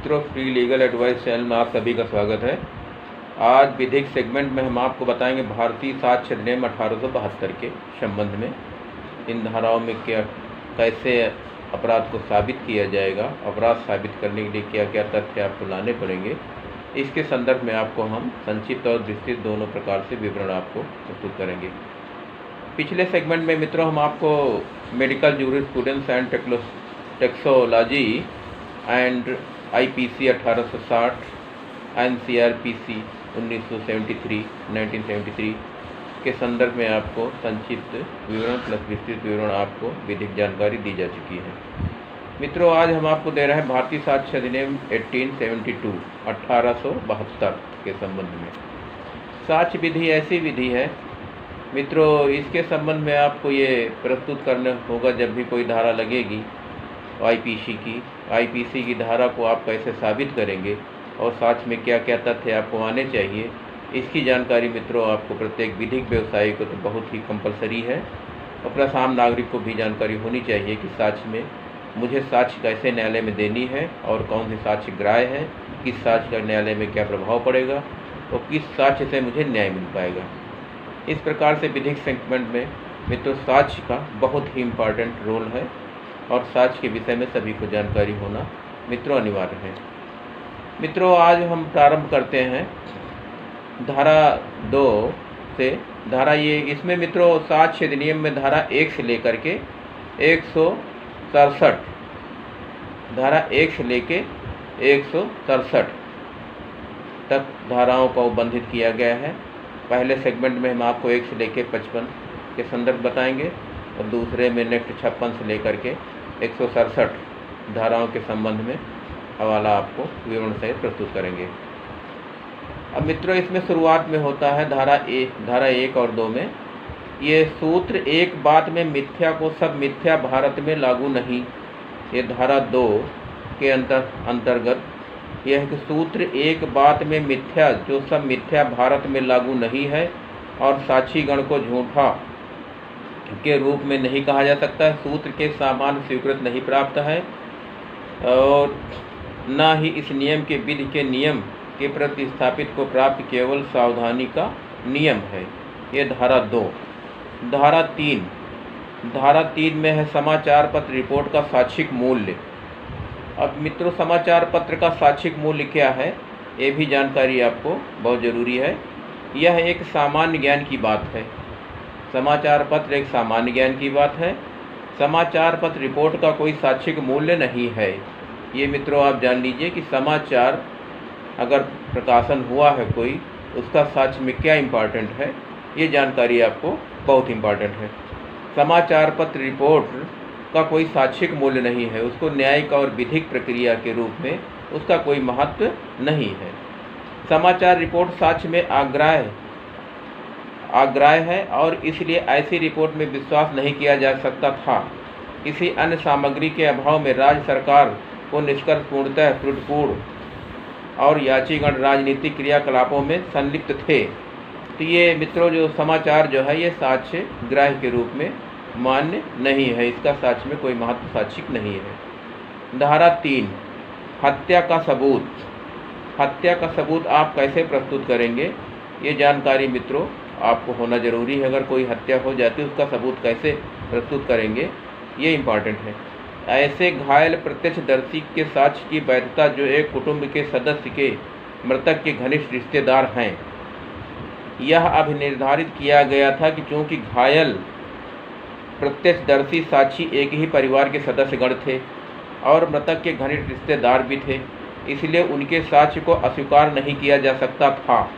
मित्रों, free legal advice channel में आप सभी का स्वागत है। आज विधिक सेगमेंट में हम आपको बताएंगे भारतीय साक्ष्य अधिनियम 1872 के संबंध में इन धाराओं में कैसे अपराध को साबित किया जाएगा, अपराध साबित करने के लिए क्या क्या तथ्य आपको लाने पड़ेंगे। इसके संदर्भ में आपको हम संक्षिप्त और विस्तृत दोनों प्रकार से विवरण आपको प्रस्तुत करेंगे। पिछले सेगमेंट में मित्रों हम आपको medical jurisprudence and toxicology and IPC 1860 NCRPC 1973 के संदर्भ में आपको संक्षिप्त विवरण प्लस विस्तृत विवरण आपको विधिक जानकारी दी जा चुकी है। मित्रों, आज हम आपको दे रहे हैं भारतीय साक्ष्य अधिनियम 1872 के संबंध में। साक्ष्य विधि ऐसी विधि है मित्रों, इसके संबंध में आपको ये प्रस्तुत करना होगा जब भी कोई धारा लगेगी IPC की धारा को आप कैसे साबित करेंगे और साक्ष्य में क्या क्या तथ्य आपको आने चाहिए, इसकी जानकारी मित्रों आपको प्रत्येक विधिक व्यवसायी को तो बहुत ही कंपलसरी है और प्लस आम नागरिक को भी जानकारी होनी चाहिए कि साक्ष्य में मुझे साक्ष्य कैसे न्यायालय में देनी है और कौन से साक्ष्य ग्राह्य है, किस साक्ष्य का न्यायालय में क्या प्रभाव पड़ेगा और किस साक्ष्य से मुझे न्याय मिल पाएगा। इस प्रकार से विधिक सेगमेंट में मित्रों साक्ष्य का बहुत ही इम्पॉर्टेंट रोल है और साक्ष्य के विषय में सभी को जानकारी होना मित्रों अनिवार्य है। मित्रों, आज हम प्रारंभ करते हैं धारा 2 से। धारा ये इसमें मित्रों साक्ष्य अधिनियम में धारा 1 से लेकर के 167 धारा 1 से लेके 167 तक धाराओं को उल्बंधित किया गया है। पहले सेगमेंट में हम आपको 1 से लेके 55 के संदर्भ बताएंगे और दूसरे में नेक्स्ट 56 से लेकर के 167 धाराओं के संबंध में हवाला आपको विवरण सहित प्रस्तुत करेंगे। अब मित्रों, इसमें शुरुआत में होता है धारा 1 और 2 में ये सूत्र एक बात में मिथ्या को सब मिथ्या भारत में लागू नहीं। ये धारा 2 के अंतर्गत यह है कि सूत्र एक बात में मिथ्या जो सब मिथ्या भारत में लागू नहीं है और साक्षीगण को झूठा के रूप में नहीं कहा जा सकता है, सूत्र के सामान्य स्वीकृत नहीं प्राप्त है और न ही इस नियम के विधि के नियम के प्रतिस्थापित को प्राप्त केवल सावधानी का नियम है। ये धारा 2। धारा 3 में है समाचार पत्र रिपोर्ट का साक्षिक मूल्य। अब मित्रों, समाचार पत्र का साक्षिक मूल्य क्या है ये भी जानकारी आपको बहुत ज़रूरी है। यह एक सामान्य ज्ञान की बात है। समाचार पत्र एक सामान्य ज्ञान की बात है। समाचार पत्र रिपोर्ट का कोई साक्षिक मूल्य नहीं है। ये मित्रों आप जान लीजिए कि समाचार अगर प्रकाशन हुआ है कोई, उसका साक्ष्य में क्या इम्पॉर्टेंट है, ये जानकारी आपको बहुत इम्पॉर्टेंट है। समाचार पत्र रिपोर्ट का कोई साक्षिक मूल्य नहीं है, उसको न्यायिक और विधिक प्रक्रिया के रूप में उसका कोई महत्व नहीं है। समाचार रिपोर्ट साक्ष्य में अग्राह्य है और इसलिए ऐसी रिपोर्ट में विश्वास नहीं किया जा सकता था। किसी अन्य सामग्री के अभाव में राज्य सरकार को निष्कर्ष पूर्णतः त्रुटिपूर्ण और याचीगण राजनीतिक क्रियाकलापों में संलिप्त थे। तो ये मित्रों जो समाचार जो है ये साक्ष्य ग्राह्य के रूप में मान्य नहीं है, इसका साक्ष्य में कोई महत्व साक्षिक नहीं है। धारा 3 हत्या का सबूत। हत्या का सबूत आप कैसे प्रस्तुत करेंगे, ये जानकारी मित्रों आपको होना जरूरी है। अगर कोई हत्या हो जाती है उसका सबूत कैसे प्रस्तुत करेंगे ये इम्पॉर्टेंट है। ऐसे घायल प्रत्यक्षदर्शी के साक्ष्य की वैधता जो एक कुटुंब के सदस्य के मृतक के घनिष्ठ रिश्तेदार हैं। यह अब निर्धारित किया गया था कि चूँकि घायल प्रत्यक्षदर्शी साक्षी एक ही परिवार के सदस्यगण थे और मृतक के घनिष्ठ रिश्तेदार भी थे, इसलिए उनके साक्ष्य को अस्वीकार नहीं किया जा सकता था।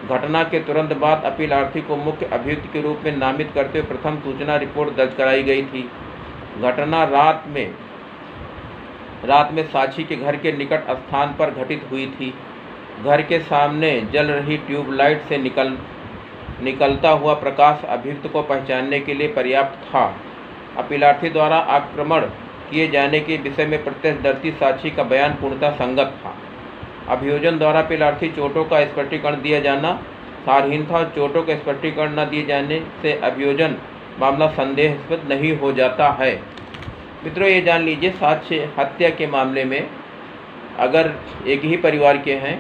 घटना के तुरंत बाद अपीलार्थी को मुख्य अभियुक्त के रूप में नामित करते हुए प्रथम सूचना रिपोर्ट दर्ज कराई गई थी। घटना रात में साक्षी के घर के निकट स्थान पर घटित हुई थी। घर के सामने जल रही ट्यूबलाइट से निकलता हुआ प्रकाश अभियुक्त को पहचानने के लिए पर्याप्त था। अपीलार्थी द्वारा आक्रमण किए जाने के विषय में प्रत्यक्षदर्शी साक्षी का बयान पूर्णतः संगत था। अभियोजन द्वारा अपीलार्थी चोटों का स्पष्टीकरण दिया जाना सारहीन था। चोटों का स्पष्टीकरण न दिए जाने से अभियोजन मामला संदेहास्पद नहीं हो जाता है। मित्रों ये जान लीजिए, साक्ष्य हत्या के मामले में अगर एक ही परिवार के हैं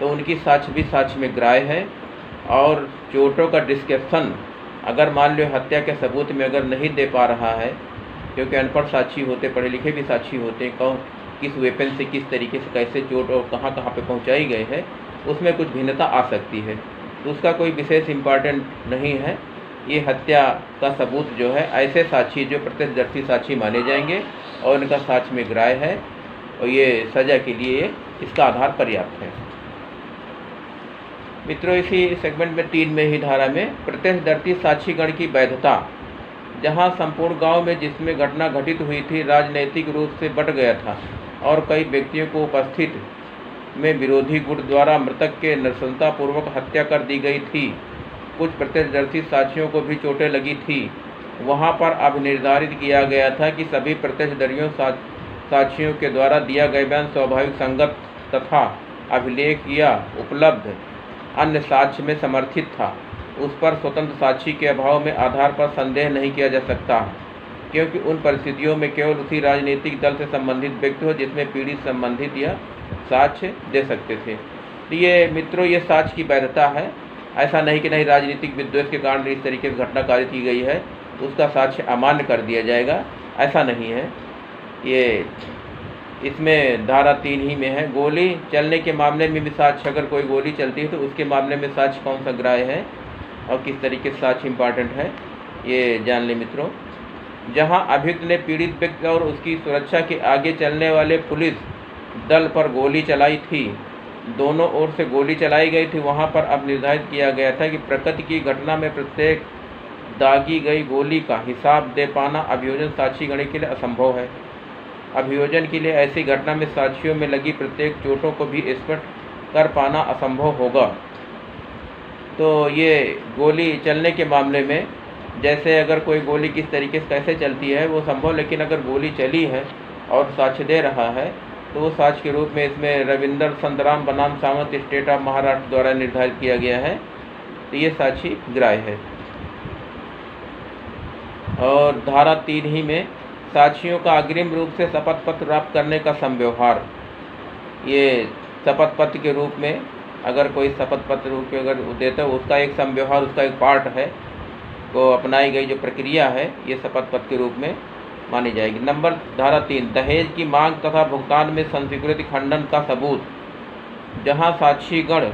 तो उनकी साक्ष्य भी साक्ष्य में ग्राह्य है। और चोटों का डिस्क्रिप्शन अगर मान लो हत्या के सबूत में अगर नहीं दे पा रहा है, क्योंकि अनपढ़ साक्षी होते, पढ़े लिखे भी साक्षी होते, कौन किस वेपन से किस तरीके से कैसे चोट और कहाँ कहाँ पे पहुँचाई गई है, उसमें कुछ भिन्नता आ सकती है, तो उसका कोई विशेष इम्पॉर्टेंट नहीं है। ये हत्या का सबूत जो है ऐसे साक्षी जो प्रत्यक्षदर्शी साक्षी माने जाएंगे और उनका साक्ष्य में ग्राह्य है, और ये सजा के लिए इसका आधार पर्याप्त है। मित्रों, इसी सेगमेंट में 3 में ही धारा में प्रत्यक्षदर्शी साक्षीगण की वैधता, जहां संपूर्ण गांव में जिसमें घटना घटित हुई थी राजनैतिक रूप से बट गया था और कई व्यक्तियों को उपस्थित में विरोधी गुट द्वारा मृतक के नृशंसतापूर्वक हत्या कर दी गई थी। कुछ प्रत्यक्षदर्शी साक्षियों को भी चोटें लगी थी। वहां पर अब निर्धारित किया गया था कि सभी प्रत्यक्षदर्शियों साक्षियों के द्वारा दिया गया बयान स्वाभाविक, संगत तथा अभिलेख या उपलब्ध अन्य साक्ष्य में समर्थित था। उस पर स्वतंत्र साक्षी के अभाव में आधार पर संदेह नहीं किया जा सकता, क्योंकि उन परिस्थितियों में केवल उसी राजनीतिक दल से संबंधित व्यक्ति हो जिसमें पीड़ित संबंधित या साक्ष्य दे सकते थे। तो ये मित्रों, ये साक्ष्य की वैधता है। ऐसा नहीं कि नहीं राजनीतिक विद्वेष के कारण इस तरीके से घटना कारित की गई है, उसका साक्ष्य अमान्य कर दिया जाएगा, ऐसा नहीं है। ये इसमें धारा 3 ही में है। गोली चलने के मामले में भी साक्ष्य, अगर कोई गोली चलती है तो उसके मामले में साक्ष्य कौन सा ग्राह्य है और किस तरीके से साक्ष्य इम्पॉर्टेंट है, ये जान लें मित्रों। जहां अभियुक्त ने पीड़ित व्यक्ति और उसकी सुरक्षा के आगे चलने वाले पुलिस दल पर गोली चलाई थी, दोनों ओर से गोली चलाई गई थी, वहां पर अब निर्धारित किया गया था कि प्रकृति की घटना में प्रत्येक दागी गई गोली का हिसाब दे पाना अभियोजन साक्षीगण के लिए असंभव है। अभियोजन के लिए ऐसी घटना में साक्षियों में लगी प्रत्येक चोटों को भी स्पष्ट कर पाना असंभव होगा। तो ये गोली चलने के मामले में, जैसे अगर कोई गोली किस तरीके से कैसे चलती है वो संभव, लेकिन अगर गोली चली है और साक्ष्य दे रहा है तो वो साक्ष्य के रूप में इसमें रविंदर संतराम बनाम सावंत स्टेट ऑफ महाराष्ट्र द्वारा निर्धारित किया गया है, तो ये साक्षी ग्राह्य है। और धारा 3 ही में साक्षियों का अग्रिम रूप से शपथ पत्र प्राप्त करने का संव्यवहार, ये शपथ पत्र के रूप में अगर कोई शपथ पत्र रूप में अगर देता है उसका एक संव्यवहार, उसका एक पार्ट है, को अपनाई गई जो प्रक्रिया है ये शपथ पत्र के रूप में मानी जाएगी। नंबर धारा 3, दहेज की मांग तथा भुगतान में संस्वीकृति खंडन का सबूत, जहां साक्षीगण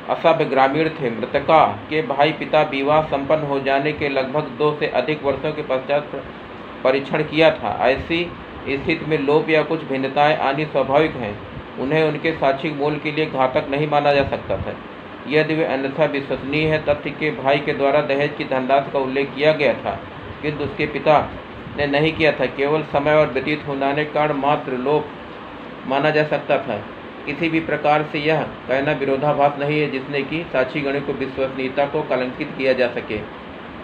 असभ्य ग्रामीण थे। मृतका के भाई पिता विवाह संपन्न हो जाने के लगभग 2 से अधिक वर्षों के पश्चात परीक्षण किया था। ऐसी स्थिति में लोप या कुछ भिन्नताएं आनी स्वाभाविक हैं। उन्हें उनके साक्षिक मूल के लिए घातक नहीं माना जा सकता था यदि वे अन्यथा विश्वसनीय है। तथ्य के भाई के द्वारा दहेज की धनराशि का उल्लेख किया गया था, किंतु उसके पिता ने नहीं किया था। केवल समय और व्यतीत होने के कारण मात्र लोप माना जा सकता था। किसी भी प्रकार से यह कहना विरोधाभास नहीं है जिसने कि साक्षीगण को विश्वसनीयता को कलंकित किया जा सके।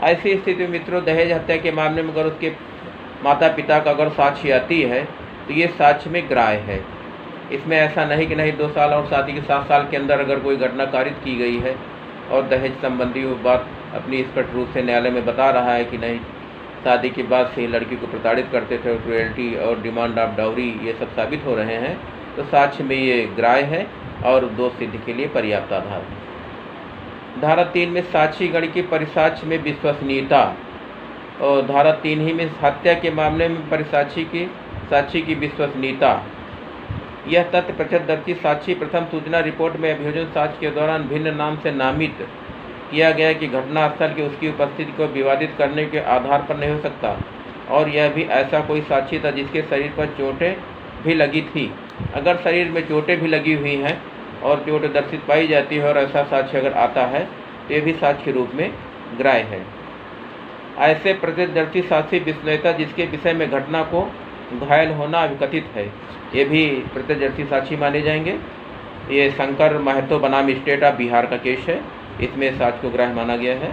ऐसी स्थिति में मित्रों, दहेज हत्या के मामले में अगर उसके माता पिता का अगर साक्ष्य आती है तो ये साक्ष्य में ग्राह्य है। इसमें ऐसा नहीं कि नहीं 2 साल और शादी के 7 साल के अंदर अगर कोई घटना कारित की गई है और दहेज संबंधी वो बात अपनी स्पष्ट रूप से न्यायालय में बता रहा है कि नहीं शादी के बाद से लड़की को प्रताड़ित करते थे, क्रुएल्टी और डिमांड ऑफ डाउरी ये सब साबित हो रहे हैं, तो साक्ष्य में ये ग्राह्य है और दोष सिद्धि के लिए पर्याप्त आधार है। धारा 3 में साक्षीगण की परिसाक्ष्य में विश्वसनीयता, और धारा 3 ही में हत्या के मामले में परिसाक्षी साक्षी की विश्वसनीयता। यह तथ्य प्रत्यक्षदर्शी साक्षी प्रथम सूचना रिपोर्ट में अभियोजन साक्ष्य के दौरान भिन्न नाम से नामित किया गया कि घटनास्थल की उसकी उपस्थिति को विवादित करने के आधार पर नहीं हो सकता, और यह भी ऐसा कोई साक्षी था जिसके शरीर पर चोटें भी लगी थी। अगर शरीर में चोटें भी लगी हुई हैं और चोट दर्शित पाई जाती है और ऐसा साक्ष्य अगर आता है तो ये भी साक्ष्य के रूप में ग्राह्य है। ऐसे प्रत्यक्षदर्शी साक्षी विश्वसनीयता जिसके विषय में घटना को घायल होना अभिकथित है, ये भी प्रत्यक्षदर्शी साक्षी माने जाएंगे। ये शंकर महतो बनाम स्टेट ऑफ बिहार का केस है, इसमें साक्ष्य को ग्राह्य माना गया है।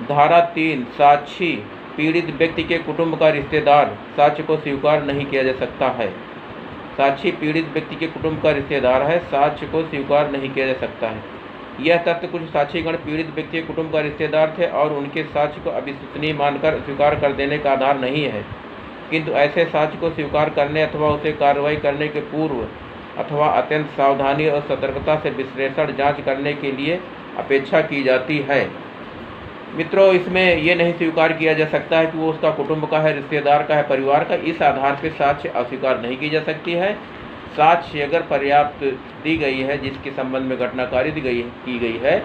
धारा 3, साक्षी पीड़ित व्यक्ति के कुटुंब का रिश्तेदार, साक्ष्य को स्वीकार नहीं किया जा सकता है। साक्षी पीड़ित व्यक्ति के कुटुंब का रिश्तेदार है, साक्ष्य को स्वीकार नहीं किया जा सकता है। यह तथ्य कुछ साक्षीगण पीड़ित व्यक्ति के कुटुंब का रिश्तेदार थे और उनके साक्ष्य को अविश्वसनीय मानकर स्वीकार कर देने का आधार नहीं है, किंतु ऐसे साक्ष्य को स्वीकार करने अथवा उसे कार्रवाई करने के पूर्व अथवा अत्यंत सावधानी और सतर्कता से विश्लेषण जांच करने के लिए अपेक्षा की जाती है। मित्रों, इसमें ये नहीं स्वीकार किया जा सकता है कि वो उसका कुटुंब का है, रिश्तेदार का है, परिवार का। इस आधार पर साक्ष्य अस्वीकार नहीं की जा सकती है। साक्ष्य अगर पर्याप्त दी गई है, जिसके संबंध में घटनाकारी की गई है,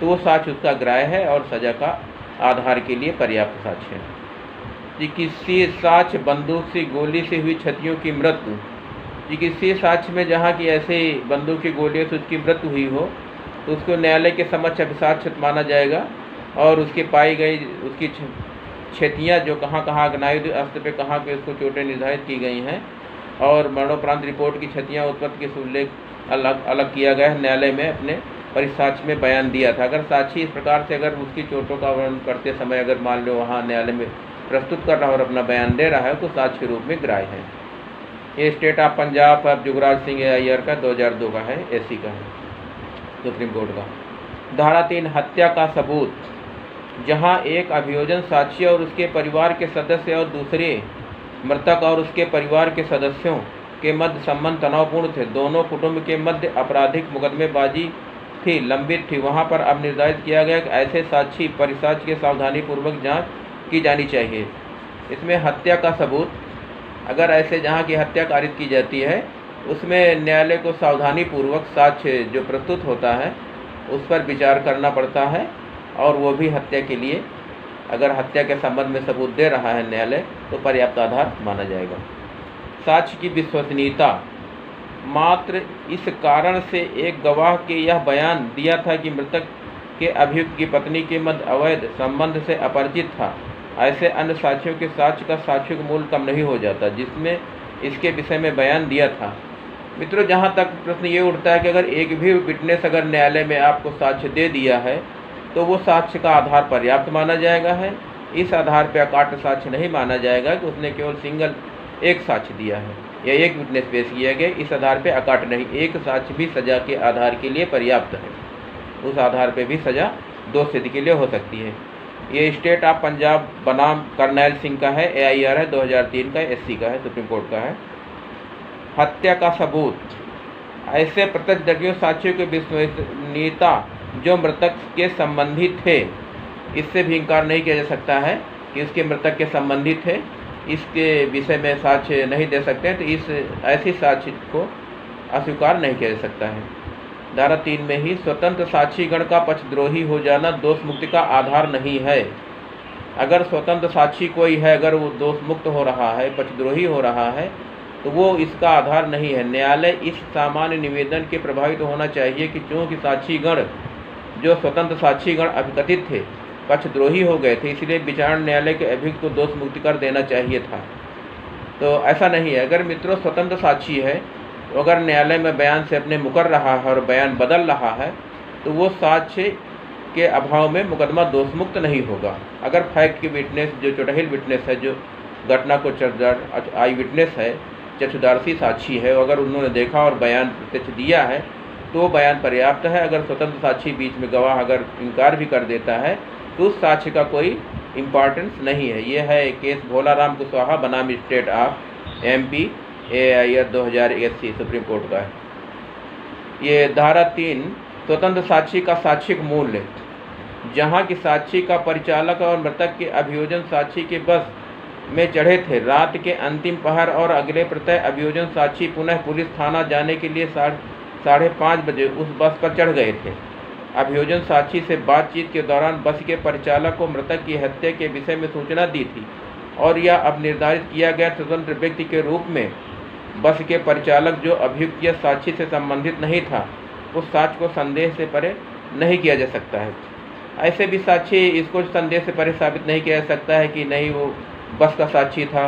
तो वो साक्ष्य उसका ग्राह्य है और सजा का आधार के लिए पर्याप्त साक्ष्य है। कि किसी साक्ष्य बंदूक से गोली से हुई क्षतियों की मृत्यु, कि किसी साक्ष्य में जहाँ की ऐसे बंदूक की गोलियों से उसकी मृत्यु हुई हो, तो उसको न्यायालय के समक्ष अभिसाक्ष्य माना जाएगा और उसके पाई गई उसकी क्षतियाँ जो कहाँ कहाँ आग्नेय अस्त्र पे कहाँ पे उसको चोटें निर्धारित की गई हैं और मरणोपरांत रिपोर्ट की क्षतियाँ उत्पत्ति के उल्लेख अलग किया गया है, न्यायालय में अपने परिसाक्ष्य में बयान दिया था। अगर साक्षी इस प्रकार से अगर उसकी चोटों का वर्णन करते समय अगर मान लो वहाँ न्यायालय में प्रस्तुत कर रहा है और अपना बयान दे रहा है, तो साक्ष्य के रूप में ग्राह्य है। ये state of Punjab of Jugraj Singh AIR का 2002 का है, SC का है, सुप्रीम कोर्ट का। धारा 3 हत्या का सबूत, जहाँ एक अभियोजन साक्षी और उसके परिवार के सदस्य और दूसरे मृतक और उसके परिवार के सदस्यों के मध्य संबंध तनावपूर्ण थे, दोनों कुटुंब के मध्य आपराधिक मुकदमेबाजी थी, लंबित थी, वहाँ पर अब निर्धारित किया गया कि ऐसे साक्षी परिसाक्ष्य की सावधानीपूर्वक जांच की जानी चाहिए। इसमें हत्या का सबूत, अगर ऐसे जहाँ की हत्या कारित की जाती है, उसमें न्यायालय को सावधानीपूर्वक साक्ष्य जो प्रस्तुत होता है उस पर विचार करना पड़ता है, और वो भी हत्या के लिए अगर हत्या के संबंध में सबूत दे रहा है न्यायालय, तो पर्याप्त आधार माना जाएगा। साक्ष्य की विश्वसनीयता, मात्र इस कारण से एक गवाह के यह बयान दिया था कि मृतक के अभियुक्त की पत्नी के मध्य अवैध संबंध से अपरिचित था, ऐसे अन्य साक्ष्यों के साक्ष्य का साक्ष्य का मूल्य कम नहीं हो जाता जिसमें इसके विषय में बयान दिया था। मित्रों, जहाँ तक प्रश्न ये उठता है कि अगर एक भी विटनेस अगर न्यायालय में आपको साक्ष्य दे दिया है, तो वो साक्ष्य का आधार पर्याप्त माना जाएगा है। इस आधार पर अकाट्य साक्ष्य नहीं माना जाएगा कि उसने केवल सिंगल एक साक्ष्य दिया है या एक विटनेस पेश किया गया, इस आधार पर अकाट्य नहीं, एक साक्ष्य भी सजा के आधार के लिए पर्याप्त है। उस आधार पर भी सजा दो सिद्ध के लिए हो सकती है। ये स्टेट ऑफ पंजाब बनाम करनैल सिंह का है, AIR है, 2003 का, SC का है, सुप्रीम कोर्ट का है। हत्या का सबूत, ऐसे प्रत्यक्षदर्शियों साक्ष्यों की विश्वसनीयता जो मृतक के संबंधी थे, इससे भी इनकार नहीं किया जा सकता है कि उसके मृतक के संबंधी थे, इसके विषय में साक्ष्य नहीं दे सकते हैं, तो इस ऐसी साक्ष्य को अस्वीकार नहीं किया जा सकता है। धारा 3 में ही स्वतंत्र साक्षीगण का पक्षद्रोही हो जाना दोष मुक्ति का आधार नहीं है। अगर स्वतंत्र साक्षी कोई है, अगर वो दोष मुक्त हो रहा है, पक्षद्रोही हो रहा है, तो वो इसका आधार नहीं है। न्यायालय इस सामान्य निवेदन के प्रभावित होना चाहिए कि चूँकि साक्षीगण जो स्वतंत्र साक्षीगण अभिकथित थे पक्षद्रोही हो गए थे, इसलिए विचारण न्यायालय के अभियुक्त को दोष मुक्त कर देना चाहिए था। तो ऐसा नहीं है। अगर मित्रों स्वतंत्र साक्षी है, तो अगर न्यायालय में बयान से अपने मुकर रहा है और बयान बदल रहा है, तो वो साक्ष्य के अभाव में मुकदमा दोष मुक्त नहीं होगा। अगर फैक्ट की विटनेस जो चुटहिल विटनेस है, जो घटना को आई विटनेस है, चक्षुदर्शी साक्षी है, अगर उन्होंने देखा और बयान प्रत्यक्ष दिया है, तो बयान पर्याप्त है। अगर स्वतंत्र साक्षी बीच में गवाह अगर इनकार भी कर देता है, तो उस साक्ष्य का कोई इम्पॉर्टेंस नहीं है। ये है केस भोलाराम कुशवाहा बनाम state of MP AIR 2080 supreme court का है। ये धारा 3 स्वतंत्र साक्षी का साक्ष्यिक मूल्य, जहाँ की साक्षी का परिचालक और मृतक के अभियोजन साक्षी के बस में चढ़े थे, रात के अंतिम पहर और अगले प्रत्यय अभियोजन साक्षी पुनः पुलिस थाना जाने के लिए 5:30 बजे उस बस पर चढ़ गए थे। अभियोजन साक्षी से बातचीत के दौरान बस के परिचालक को मृतक की हत्या के विषय में सूचना दी थी, और यह अब निर्धारित किया गया स्वतंत्र व्यक्ति के रूप में बस के परिचालक जो अभियुक्त या साक्षी से संबंधित नहीं था, उस साक्ष्य को संदेह से परे नहीं किया जा सकता है। ऐसे भी साक्षी इसको संदेह से परे साबित नहीं किया जा सकता है कि नहीं वो बस का साक्षी था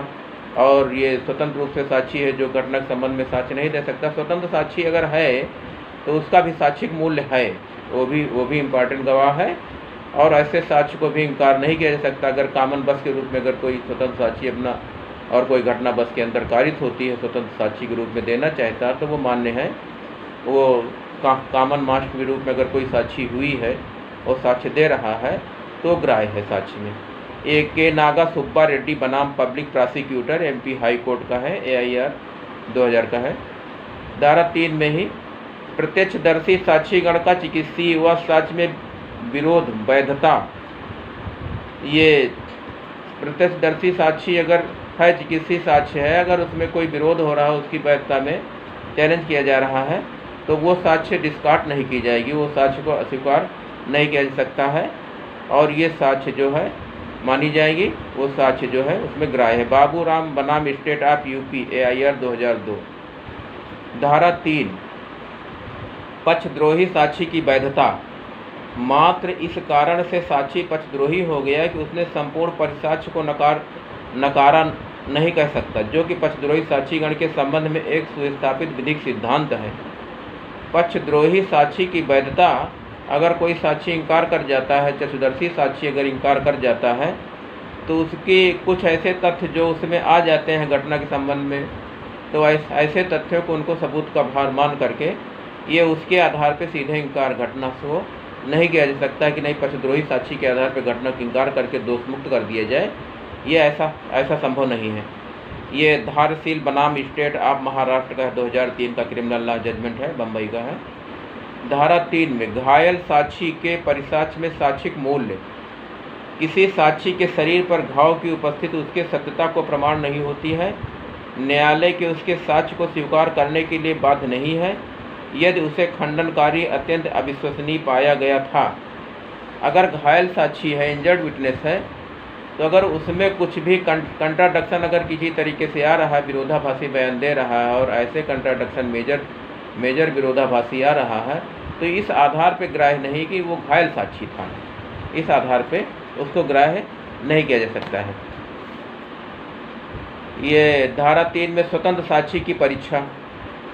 और ये स्वतंत्र रूप से साक्षी है जो घटना के संबंध में साक्ष्य नहीं दे सकता। स्वतंत्र साक्षी अगर है तो उसका भी साक्षिक मूल्य है, वो भी इम्पॉर्टेंट गवाह है, और ऐसे साक्ष्य को भी इनकार नहीं किया जा सकता। अगर कामन बस के रूप में अगर कोई स्वतंत्र साक्षी अपना और कोई घटना बस के अंदर कारित होती है स्वतंत्र साक्षी के रूप में देना चाहता है, तो वो मान्य है। वो कामन मास के रूप में अगर कोई साक्षी हुई है और साक्ष्य दे रहा है, तो ग्राह्य है साक्ष्य में। के नागा सुब्बा रेड्डी बनाम public prosecutor MP high court का है, AIR 2000 का है। धारा 3 में ही प्रत्यक्षदर्शी साक्षीगण का चिकित्सीय व साक्ष्य में विरोध वैधता, ये प्रत्यक्षदर्शी साक्षी अगर है, चिकित्सीय साक्ष्य है, अगर उसमें कोई विरोध हो रहा है, उसकी वैधता में चैलेंज किया जा रहा है, तो वो साक्ष्य डिस्कार्ड नहीं की जाएगी, वो साक्ष्य को अस्वीकार नहीं किया जा सकता है और ये साक्ष्य जो है मानी जाएगी, वो साक्ष्य जो है उसमें ग्राह्य है। बाबूराम बनाम स्टेट ऑफ यूपी AIR 2002। धारा 3 पक्षद्रोही साक्षी की वैधता। मात्र इस कारण से साक्षी पक्षद्रोही हो गया कि उसने संपूर्ण परिसाक्ष्य को नकारा नहीं कह सकता, जो कि पक्षद्रोही साक्षीगण के संबंध में एक सुस्थापित विधिक सिद्धांत है। पक्षद्रोही साक्षी की वैधता, अगर कोई साक्षी इनकार कर जाता है, चक्षुदर्शी साक्षी अगर इनकार कर जाता है, तो उसके कुछ ऐसे तथ्य जो उसमें आ जाते हैं घटना के संबंध में, तो ऐसे तथ्यों को उनको सबूत का भार मान करके ये उसके आधार पर सीधे इनकार घटना से नहीं किया जा सकता कि नहीं पक्षद्रोही साक्षी के आधार पर घटना का इनकार करके दोष मुक्त कर दिया जाए, ये ऐसा संभव नहीं है। ये धारशील बनाम स्टेट ऑफ महाराष्ट्र का 2003 का क्रिमिनल लॉ जजमेंट है, बम्बई का है। धारा 3 में घायल साक्षी के परिसाक्ष्य में साक्षिक मूल्य। किसी साक्षी के शरीर पर घाव की उपस्थिति उसके सत्यता को प्रमाण नहीं होती है। न्यायालय के उसके साक्ष्य को स्वीकार करने के लिए बाध्य नहीं है यदि उसे खंडनकारी अत्यंत अविश्वसनीय पाया गया था। अगर घायल साक्षी है, इंजर्ड विटनेस है, तो अगर उसमें कुछ भी कंट्राडक्शन अगर किसी तरीके से आ रहा है, विरोधाभासी बयान दे रहा है और ऐसे कंट्राडक्शन मेजर विरोधाभासी आ रहा है, तो इस आधार पे ग्राह्य नहीं कि वो घायल साक्षी था, इस आधार पे उसको ग्राह्य नहीं किया जा सकता है। ये धारा 3 में स्वतंत्र साक्षी की परीक्षा।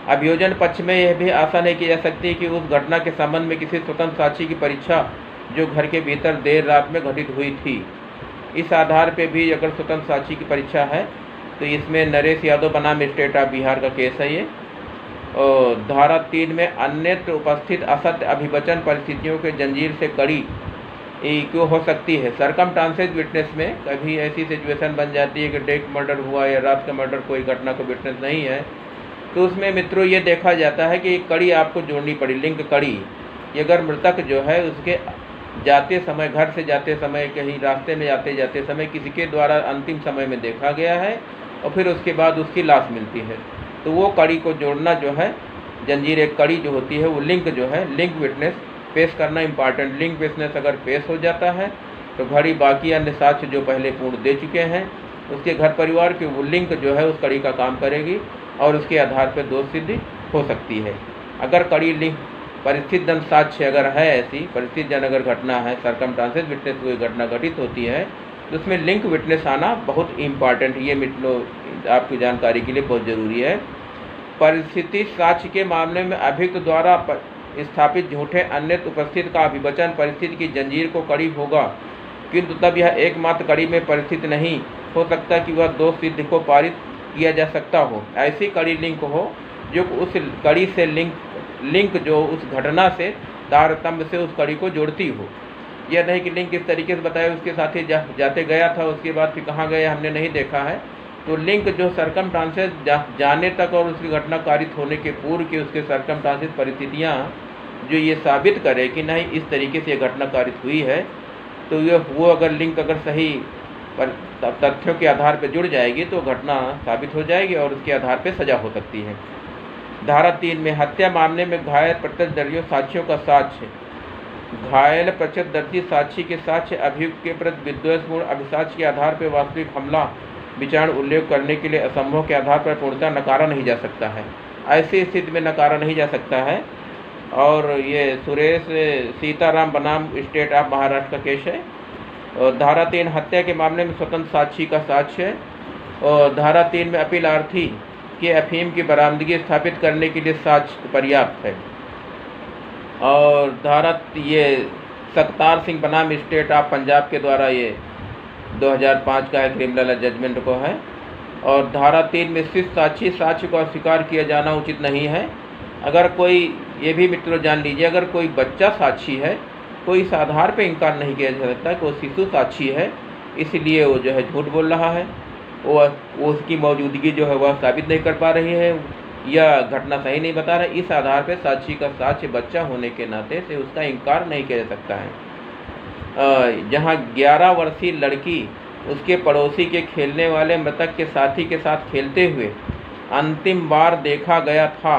अभियोजन पक्ष में यह भी आशा नहीं की जा सकती कि उस घटना के संबंध में किसी स्वतंत्र साक्षी की परीक्षा जो घर के भीतर देर रात में घटित हुई थी, इस आधार पे भी अगर स्वतंत्र साक्षी की परीक्षा है तो इसमें नरेश यादव बनाम स्टेट ऑफ बिहार का केस है ये। और धारा 3 में अन्यत्र उपस्थित असत्य अभिवचन परिस्थितियों के जंजीर से कड़ी क्यों हो सकती है। सरकमस्टांसेस विटनेस में कभी ऐसी सिचुएशन बन जाती है कि डे मर्डर हुआ या रात का मर्डर, कोई घटना को विटनेस नहीं है, तो उसमें मित्रों ये देखा जाता है कि कड़ी आपको जोड़नी पड़ी, लिंक कड़ी। अगर मृतक जो है उसके जाते समय, घर से जाते समय, कहीं रास्ते में जाते समय किसी के द्वारा अंतिम समय में देखा गया है और फिर उसके बाद उसकी लाश मिलती है, तो वो कड़ी को जोड़ना जो है, जंजीर एक कड़ी जो होती है, वो लिंक जो है, लिंक विटनेस पेश करना इम्पॉर्टेंट। लिंक विटनेस अगर पेश हो जाता है तो घड़ी बाकी अन्य साक्ष्य जो पहले पूर्ण दे चुके हैं उसके घर परिवार की वो लिंक जो है उस कड़ी का काम करेगी और उसके आधार पर दोष सिद्धि हो सकती है। अगर कड़ी लिंक परिस्थिति जन साक्ष्य अगर है, ऐसी परिस्थिति जन अगर घटना है, सरकमस्टांसेस विटनेस कोई घटना घटित होती है, तो उसमें लिंक विटनेस आना बहुत इम्पॉर्टेंट, ये मित्रों आपकी जानकारी के लिए बहुत ज़रूरी है। परिस्थिति साक्ष्य के मामले में अभियुक्त द्वारा स्थापित झूठे अन्यत्र उपस्थित का अभिवचन परिस्थिति की जंजीर को कड़ी होगा, किंतु तब यह एकमात्र कड़ी में परिस्थिति नहीं हो सकता कि वह दोष सिद्धि को पारित किया जा सकता हो। ऐसी कड़ी लिंक हो जो उस कड़ी से लिंक जो उस घटना से तारतम्य से उस कड़ी को जोड़ती हो। यह नहीं कि लिंक किस तरीके से बताया, उसके साथ ही जाते गया था, उसके बाद फिर कहाँ गया हमने नहीं देखा है। तो लिंक जो सरकमस्टांसेस जाने तक और उसकी घटना कारित होने के पूर्व की उसके सरकमस्टांसेस परिस्थितियाँ जो ये साबित करे कि नहीं इस तरीके से ये घटना कारित हुई है, तो वो अगर लिंक अगर सही पर तथ्यों के आधार पर जुड़ जाएगी तो घटना साबित हो जाएगी और उसके आधार पर सजा हो सकती है। धारा 3 में हत्या मामले में घायल प्रत्यक्षदर्शी साक्ष्यों का साक्ष्य। घायल प्रत्यक्षदर्शी साक्षी के साक्ष्य अभियुक्त के प्रति विद्वेषपूर्ण अभिसाक्ष्य के आधार पर वास्तविक हमला विचारण उल्लेख करने के लिए असंभव के आधार पर पूर्णतः नकारा नहीं जा सकता है। ऐसी स्थिति में नकारा नहीं जा सकता है। और ये सुरेश सीताराम बनाम स्टेट ऑफ महाराष्ट्र का केस है। और धारा 3 हत्या के मामले में स्वतंत्र साक्षी का साक्ष्य है। और धारा 3 में अपीलार्थी के अफीम की बरामदगी स्थापित करने के लिए साक्ष्य पर्याप्त है। और धारा ये सत्तार सिंह बनाम स्टेट ऑफ पंजाब के द्वारा ये 2005 का है, क्रिमिनल जजमेंट को है। और धारा 3 में शिष्ट साक्ष्य को अस्वीकार किया जाना उचित नहीं है। अगर कोई, ये भी मित्रों जान लीजिए, अगर कोई बच्चा साक्षी है तो इस आधार पर इनकार नहीं किया जा सकता कि वो शिशु साक्षी है, इसलिए वो जो है झूठ बोल रहा है, वो उसकी मौजूदगी जो है वह साबित नहीं कर पा रही है, यह घटना सही नहीं बता रहा, इस आधार पर साक्षी का साक्ष्य बच्चा होने के नाते से उसका इनकार नहीं किया जा सकता है। जहाँ 11 वर्षीय लड़की उसके पड़ोसी के खेलने वाले मृतक के साथी के साथ खेलते हुए अंतिम बार देखा गया था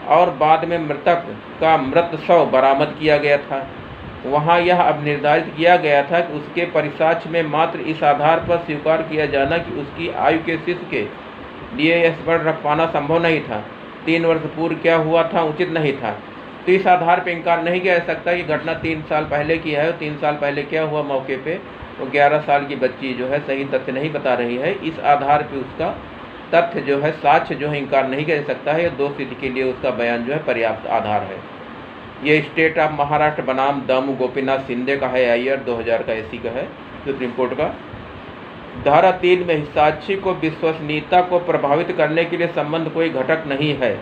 और बाद में मृतक का मृत शव बरामद किया गया था, वहाँ यह अब निर्धारित किया गया था कि उसके परिसाक्ष्य में मात्र इस आधार पर स्वीकार किया जाना कि उसकी आयु के शिशु के लिए यह स्मरण रख पाना संभव नहीं था। 3 वर्ष पूर्व क्या हुआ था उचित नहीं था, तो इस आधार पर इनकार नहीं किया जा सकता कि घटना 3 साल पहले की है। 3 साल पहले क्या हुआ मौके पे, वो 11 साल की बच्ची जो है सही तथ्य नहीं बता रही है। इस आधार पे उसका तथ्य जो है, साक्ष्य जो है इनकार नहीं किया जा सकता है। यह दोष सिद्धि के लिए उसका बयान जो है पर्याप्त आधार है। ये स्टेट ऑफ महाराष्ट्र बनाम दामू गोपीनाथ शिंदे का है, आईआर 2000 का एसी का है, सुप्रीम कोर्ट का। धारा 3 में साक्षी को विश्वसनीयता को प्रभावित करने के लिए संबंध कोई घटक नहीं है।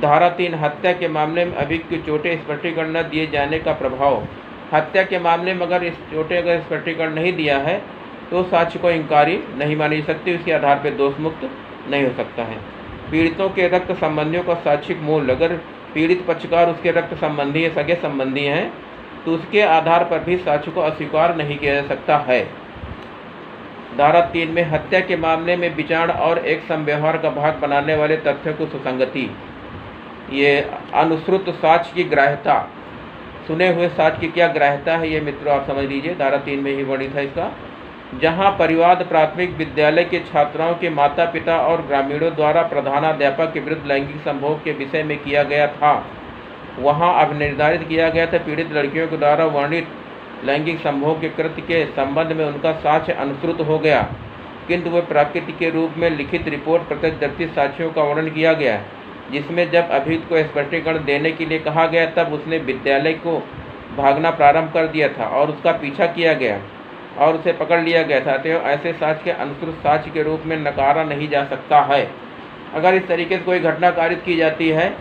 धारा 3 हत्या के मामले में अभियुक्त की चोटें स्पष्टीकरण न दिए जाने का प्रभाव। हत्या के मामले में अगर इस चोटें अगर स्पष्टीकरण नहीं दिया है तो साक्ष्य को इंकारी नहीं मानी जा सकती, उसके आधार पर दोष मुक्त नहीं हो सकता है। पीड़ितों के रक्त संबंधियों का साक्षिक मूल्य, अगर पीड़ित पक्षकार उसके रक्त संबंधी या सगे संबंधी हैं तो उसके आधार पर भी साक्ष्य को अस्वीकार नहीं किया जा सकता है। धारा 3 में हत्या के मामले में विचारण और एक समव्यवहार का भाग बनाने वाले तथ्यों को सुसंगति। ये अनुश्रुत साक्ष्य की ग्राह्यता, सुने हुए साक्ष्य की क्या ग्राह्यता है ये मित्रों आप समझ लीजिए, धारा 3 में ही वर्णित है इसका। जहां परिवाद प्राथमिक विद्यालय के छात्राओं के माता पिता और ग्रामीणों द्वारा प्रधानाध्यापक के विरुद्ध लैंगिक संभोग के विषय में किया गया था, वहां अब निर्धारित किया गया था पीड़ित लड़कियों के द्वारा वर्णित लैंगिक संभोग के कृत्य के संबंध में उनका साक्ष्य अनुश्रुत हो गया, किंतु वह प्राकृतिक के रूप में लिखित रिपोर्ट प्रत्यक्षदर्शी साक्ष्यों का वर्णन किया गया, जिसमें जब अभियुक्त को स्पष्टीकरण देने के लिए कहा गया तब उसने विद्यालय को भागना प्रारंभ कर दिया था और उसका पीछा किया गया और उसे पकड़ लिया गया था। तो ऐसे साक्ष्य के अनुश्रुत साक्ष्य के रूप में नकारा नहीं जा सकता है। अगर इस तरीके से कोई घटना कारित की जाती है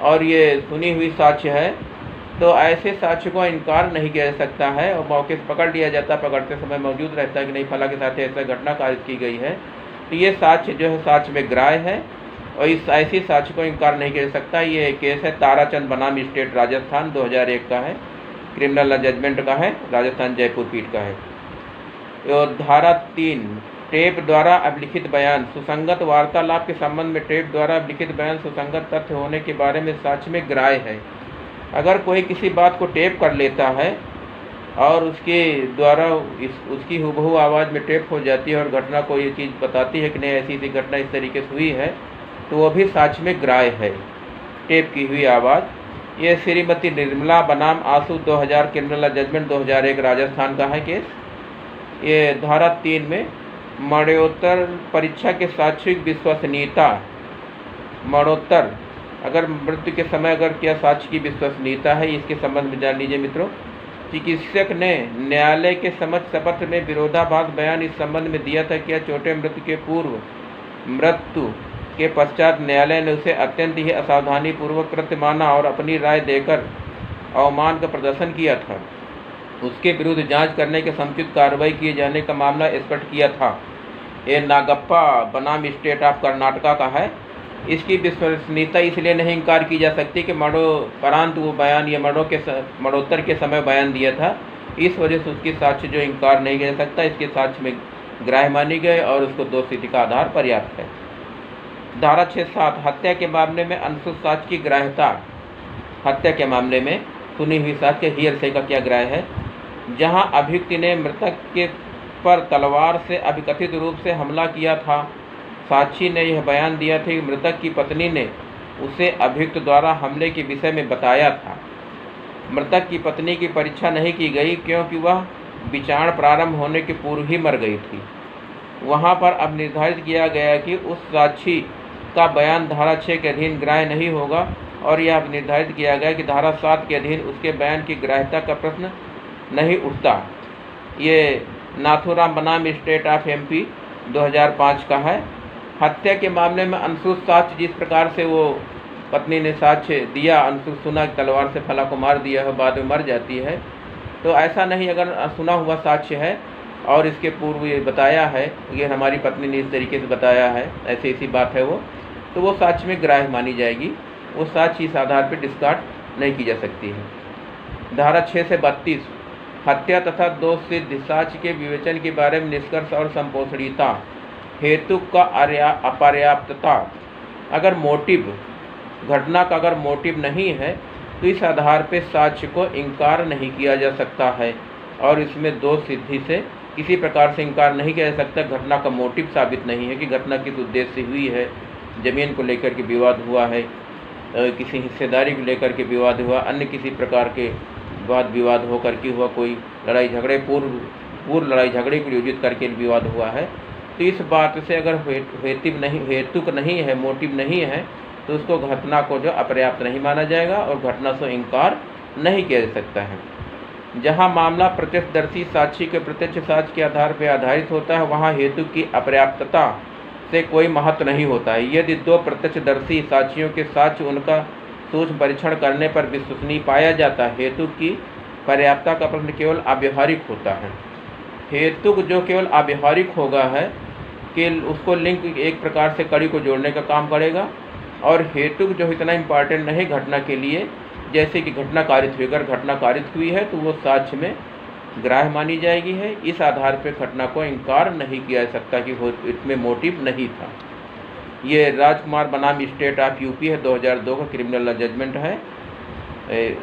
और ये सुनी हुई साक्ष्य है तो ऐसे साक्ष्य को इनकार नहीं किया जा सकता है और मौके से पकड़ लिया जाता, पकड़ते समय मौजूद रहता है कि नहीं फला के साथ ऐसा घटना कारित की गई है, तो ये साक्ष्य जो है साक्ष्य में ग्राह्य है और इस ऐसी साक्ष्य को इनकार नहीं किया जा सकता। ये केस है ताराचंद बनाम स्टेट राजस्थान 2001 का है, क्रिमिनल जजमेंट का है, राजस्थान जयपुर पीठ का है। और धारा 3 टेप द्वारा अभिलिखित बयान, सुसंगत वार्तालाप के संबंध में टेप द्वारा अभिलिखित बयान सुसंगत तथ्य होने के बारे में साक्ष्य में ग्राह्य है। अगर कोई किसी बात को टेप कर लेता है और उसके द्वारा उसकी हुबहू आवाज़ में टेप हो जाती है और घटना को ये चीज़ बताती है कि नहीं ऐसी घटना इस तरीके से हुई है, तो वह भी साक्ष्य में ग्राह्य है, टेप की हुई आवाज़। ये श्रीमती निर्मला बनाम आंसू 2000 क्रिमिनल जजमेंट 2001 राजस्थान का है केस। ये धारा 3 में मरणोत्तर परीक्षा के साक्ष्य विश्वसनीयता, मरणोत्तर अगर मृत्यु के समय अगर क्या साक्ष्य की विश्वसनीयता है, इसके संबंध में जान लीजिए मित्रों। चिकित्सक ने न्यायालय के समक्ष शपथ में विरोधाभास बयान इस संबंध में दिया था कि छोटे मृत्यु के पूर्व मृत्यु के पश्चात न्यायालय ने उसे अत्यंत ही असावधानी पूर्वक कृत्य माना और अपनी राय देकर अवमान का प्रदर्शन किया था। उसके विरुद्ध जांच करने के समुचित कार्रवाई किए जाने का मामला स्पष्ट किया था। ये नागप्पा बनाम स्टेट ऑफ कर्नाटका का है। इसकी विश्वसनीयता इसलिए नहीं इनकार की जा सकती कि मरणोपरांत वो बयान या मरणोत्तर के समय बयान दिया था, इस वजह से उसकी साक्ष्य जो इनकार नहीं किया जा सकता, इसके साक्ष्य में ग्राह्य मानी गई और उसको दोष सिद्धि का आधार पर्याप्त है। धारा 6(7) हत्या के मामले में अनुश्रुत साक्ष्य की ग्राह्यता। हत्या के मामले में सुनी हुई साक्ष्य हियरसे का क्या ग्राह्य है। जहां अभियुक्त ने मृतक के पर तलवार से अभिकथित रूप से हमला किया था, साक्षी ने यह बयान दिया था कि मृतक की पत्नी ने उसे अभियुक्त द्वारा हमले के विषय में बताया था। मृतक की पत्नी की परीक्षा नहीं की गई क्योंकि वह विचारण प्रारंभ होने के पूर्व ही मर गई थी। वहां पर अब निर्धारित किया गया कि उस साक्षी का बयान धारा 6 के अधीन ग्राह्य नहीं होगा और यह निर्धारित किया गया कि धारा 7 के अधीन उसके बयान की ग्राह्यता का प्रश्न नहीं उठता। ये नाथुराम बनाम स्टेट ऑफ MP 2005 का है। हत्या के मामले में अनुश्रुत साक्ष्य, जिस प्रकार से वो पत्नी ने साक्ष्य दिया, अनुश्रुत सुना कि तलवार से फला को मार दिया है, बाद में मर जाती है, तो ऐसा नहीं। अगर सुना हुआ साक्ष्य है और इसके पूर्व ये बताया है, ये हमारी पत्नी ने इस तरीके से बताया है, ऐसी बात है वो, तो वो साक्ष्य में ग्राह्य मानी जाएगी, वो साक्ष्य इस आधार पर डिस्कार्ड नहीं की जा सकती है। धारा 6 से 32 हत्या तथा दोष सिद्ध साक्ष्य के विवेचन के बारे में निष्कर्ष और संपोषणीयता हेतु का अपर्याप्तता। अगर मोटिव, घटना का अगर मोटिव नहीं है तो इस आधार पर साक्ष्य को इनकार नहीं किया जा सकता है और इसमें दोष सिद्धि से किसी प्रकार से इनकार नहीं किया जा सकता। घटना का मोटिव साबित नहीं है कि घटना किस उद्देश्य से हुई है, ज़मीन को लेकर के विवाद हुआ है, किसी हिस्सेदारी को लेकर के विवाद हुआ, अन्य किसी प्रकार के वाद विवाद होकर के हुआ, कोई लड़ाई झगड़े पूर्व लड़ाई झगड़े को आयोजित करके विवाद हुआ है, तो इस बात से अगर हेतुक नहीं है, मोटिव नहीं है, तो उसको घटना को जो अपर्याप्त नहीं माना जाएगा और घटना से इनकार नहीं किया जा सकता है। जहाँ मामला प्रत्यक्षदर्शी साक्षी के प्रत्यक्ष साक्ष्य के आधार पर आधारित होता है वहाँ हेतु की अपर्याप्तता से कोई महत्व नहीं होता है। यदि दो प्रत्यक्षदर्शी साक्षियों के साक्ष्य उनका सूक्ष्म परीक्षण करने पर विश्वसनीय पाया जाता है, हेतु की पर्याप्तता का प्रश्न केवल अव्यवहारिक होता है। हेतु जो केवल अव्यवहारिक होगा है कि उसको लिंक एक प्रकार से कड़ी को जोड़ने का काम करेगा, और हेतु जो इतना इम्पॉर्टेंट नहीं घटना के लिए, जैसे कि घटना कारित हुई, अगर घटना कारित हुई है तो वो साक्ष्य में ग्राह्य मानी जाएगी है। इस आधार पर घटना को इनकार नहीं किया जा सकता कि इसमें मोटिव नहीं था। ये राजकुमार बनाम स्टेट ऑफ यूपी है, 2002 का क्रिमिनल लॉ जजमेंट है।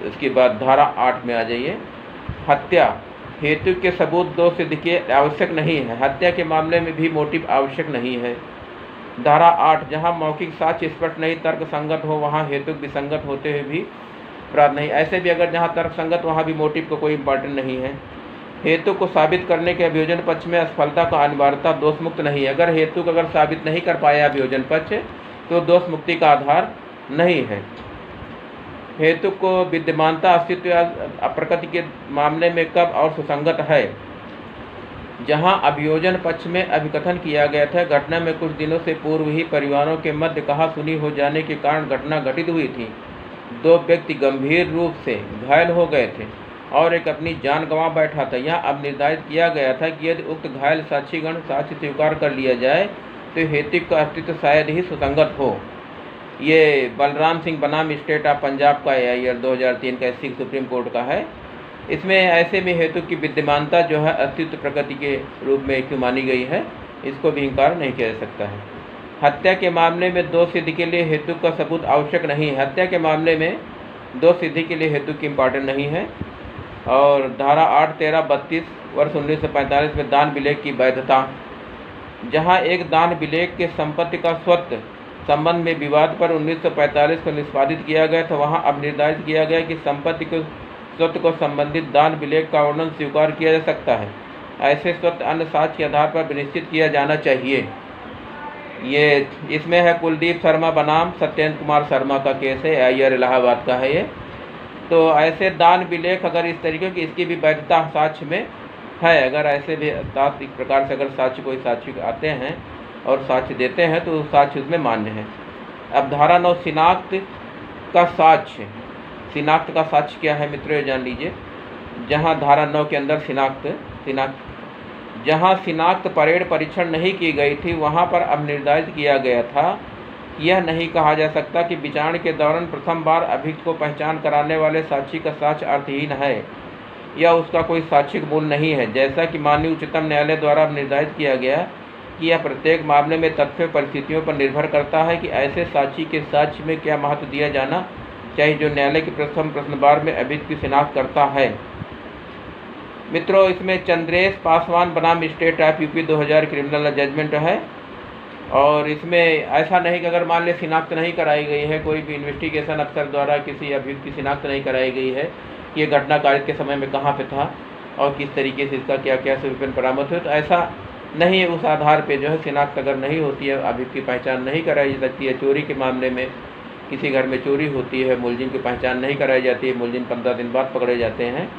उसके बाद धारा 8 में आ जाइए। हत्या हेतु के सबूत दो सिद्ध के आवश्यक नहीं है, हत्या के मामले में भी मोटिव आवश्यक नहीं है। धारा 8 जहाँ मौखिक साक्ष्य स्पष्ट नहीं तर्क संगत हो वहाँ हेतु विसंगत होते हुए भी अपराध नहीं। ऐसे भी अगर जहाँ तर्क संगत वहाँ भी मोटिव को कोई इम्पॉर्टेंट नहीं है। हेतु को साबित करने के अभियोजन पक्ष में असफलता का अनिवार्यता दोष मुक्त नहीं है। अगर हेतु को अगर साबित नहीं कर पाया अभियोजन पक्ष तो दोष मुक्ति का आधार नहीं है। हेतु को विद्यमानता अस्तित्व या अप्रकृति के मामले में कब और सुसंगत है। जहां अभियोजन पक्ष में अभिकथन किया गया था घटना में कुछ दिनों से पूर्व ही परिवारों के मध्य कहा सुनी हो जाने के कारण घटना घटित हुई थी, दो व्यक्ति गंभीर रूप से घायल हो गए थे और एक अपनी जान गंवा बैठा था। यहाँ अब निर्धारित किया गया था कि यदि उक्त घायल साक्षीगण साक्ष्य स्वीकार कर लिया जाए तो हेतु का अस्तित्व शायद ही सुसंगत हो। ये बलराम सिंह बनाम स्टेट ऑफ पंजाब का ईयर 2003 का सिख सुप्रीम कोर्ट का है। इसमें ऐसे में हेतु की विद्यमानता जो है अस्तित्व प्रकृति के रूप में क्यों मानी गई है, इसको भी इनकार नहीं किया जा सकता है। हत्या के मामले में दोष सिद्धि के लिए हेतु का सबूत आवश्यक नहीं है। हत्या के मामले में दोष सिद्धि के लिए हेतु की इम्पॉर्टेंट नहीं है। और धारा 8, 13, 32 वर्ष 1945 में दान विलेख की वैधता। जहां एक दान विलेख के संपत्ति का स्वत्व संबंध में विवाद पर 1945 को निष्पादित किया गया था, वहां अब निर्धारित किया गया कि संपत्ति के स्वत्व को संबंधित दान विलेख का वर्णन स्वीकार किया जा सकता है। ऐसे स्वत्व अन्य साक्ष्य के आधार पर विनिश्चित किया जाना चाहिए। ये इसमें है कुलदीप शर्मा बनाम सत्येंद्र कुमार शर्मा का केस है, आईआर इलाहाबाद का है ये। तो ऐसे दान विलेख अगर इस तरीके की इसकी भी वैधता साक्ष्य में है, अगर ऐसे भी इस प्रकार से अगर साक्ष्य कोई साक्ष्य आते हैं और साक्ष्य देते हैं तो साक्ष्य उसमें मान्य है। अब धारा 9 शिनाख्त का साक्ष्य। शिनाख्त का साक्ष्य क्या है मित्रों, जान लीजिए। जहाँ धारा 9 के अंदर शिनाख्त जहाँ शिनाख्त परेड परीक्षण नहीं की गई थी वहाँ पर अब निर्धारित किया गया था, यह नहीं कहा जा सकता कि विचारण के दौरान प्रथम बार अभियुक्त को पहचान कराने वाले साक्षी का साक्ष्य अर्थहीन है या उसका कोई साक्षिक मूल नहीं है। जैसा कि माननीय उच्चतम न्यायालय द्वारा अब निर्धारित किया गया कि यह प्रत्येक मामले में तथ्य परिस्थितियों पर निर्भर करता है कि ऐसे साक्षी के साक्ष्य में क्या महत्व दिया जाना चाहिए जो न्यायालय के प्रथम प्रश्नवार में अभियुक्त की शिनाख्त करता है। मित्रों, इसमें चंद्रेश पासवान बनाम state of UP 2000 criminal judgment है। और इसमें ऐसा नहीं कि अगर मान ले शिनाख्त नहीं कराई गई है, कोई भी इन्वेस्टिगेशन अफसर द्वारा किसी अभियुक्त की शिनाख्त नहीं कराई गई है कि ये घटना कारित के समय में कहाँ पे था और किस तरीके से इसका क्या क्या विपिन बरामद हुए, तो ऐसा नहीं है। उस आधार पे जो है शिनाख्त अगर नहीं होती है, अभियुक्त की पहचान नहीं कराई जा सकती है। चोरी के मामले में किसी घर में चोरी होती है, मुलजिम की पहचान नहीं कराई जाती है, मुलजिम 15 दिन बाद पकड़े जाते हैं,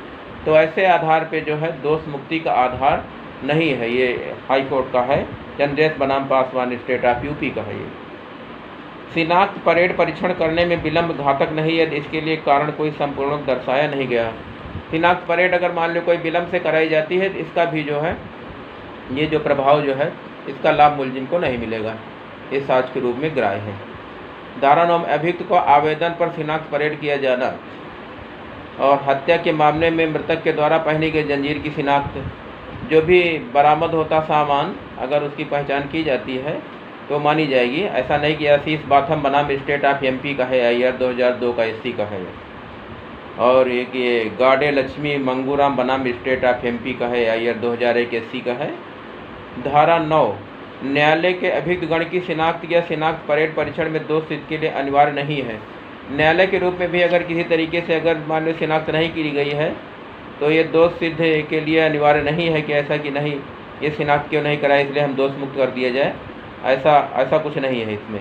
तो ऐसे आधार पे जो है दोष मुक्ति का आधार नहीं है। ये हाई कोर्ट का है, चंद्रेश बनाम पासवान स्टेट ऑफ यूपी का है। ये शिनाख्त परेड परीक्षण करने में विलंब घातक नहीं है, इसके लिए कारण कोई संपूर्ण दर्शाया नहीं गया। शिनाख्त परेड अगर मान लो कोई विलंब से कराई जाती है तो इसका भी जो है ये जो प्रभाव जो है इसका लाभ मुलजिम को नहीं मिलेगा, ये साक्ष्य के रूप में ग्राह्य है। धारा 9 में अभियुक्त को आवेदन पर शिनाख्त परेड किया जाना और हत्या के मामले में मृतक के द्वारा पहनी गई जंजीर की शिनाख्त, जो भी बरामद होता सामान अगर उसकी पहचान की जाती है तो मानी जाएगी। ऐसा नहीं कि आशीष बाथम बनाम स्टेट ऑफ एमपी का है, IR 2002 का SC का है। और एक ये गाडे लक्ष्मी मंगूराम बनाम स्टेट ऑफ एमपी का है, IR 2001 SC का है। धारा 9 न्यायालय के अभियुक्त गण की शिनाख्त या शिनाख्त परेड परीक्षण में दोष सिद्ध के लिए अनिवार्य नहीं है। न्यायालय के रूप में भी अगर किसी तरीके से अगर मान लो शिनाख्त नहीं की गई है तो ये दोष सिद्ध के लिए अनिवार्य नहीं है कि ऐसा कि नहीं ये शिनाख्त क्यों नहीं कराए इसलिए हम दोष मुक्त कर दिया जाए, ऐसा कुछ नहीं है। इसमें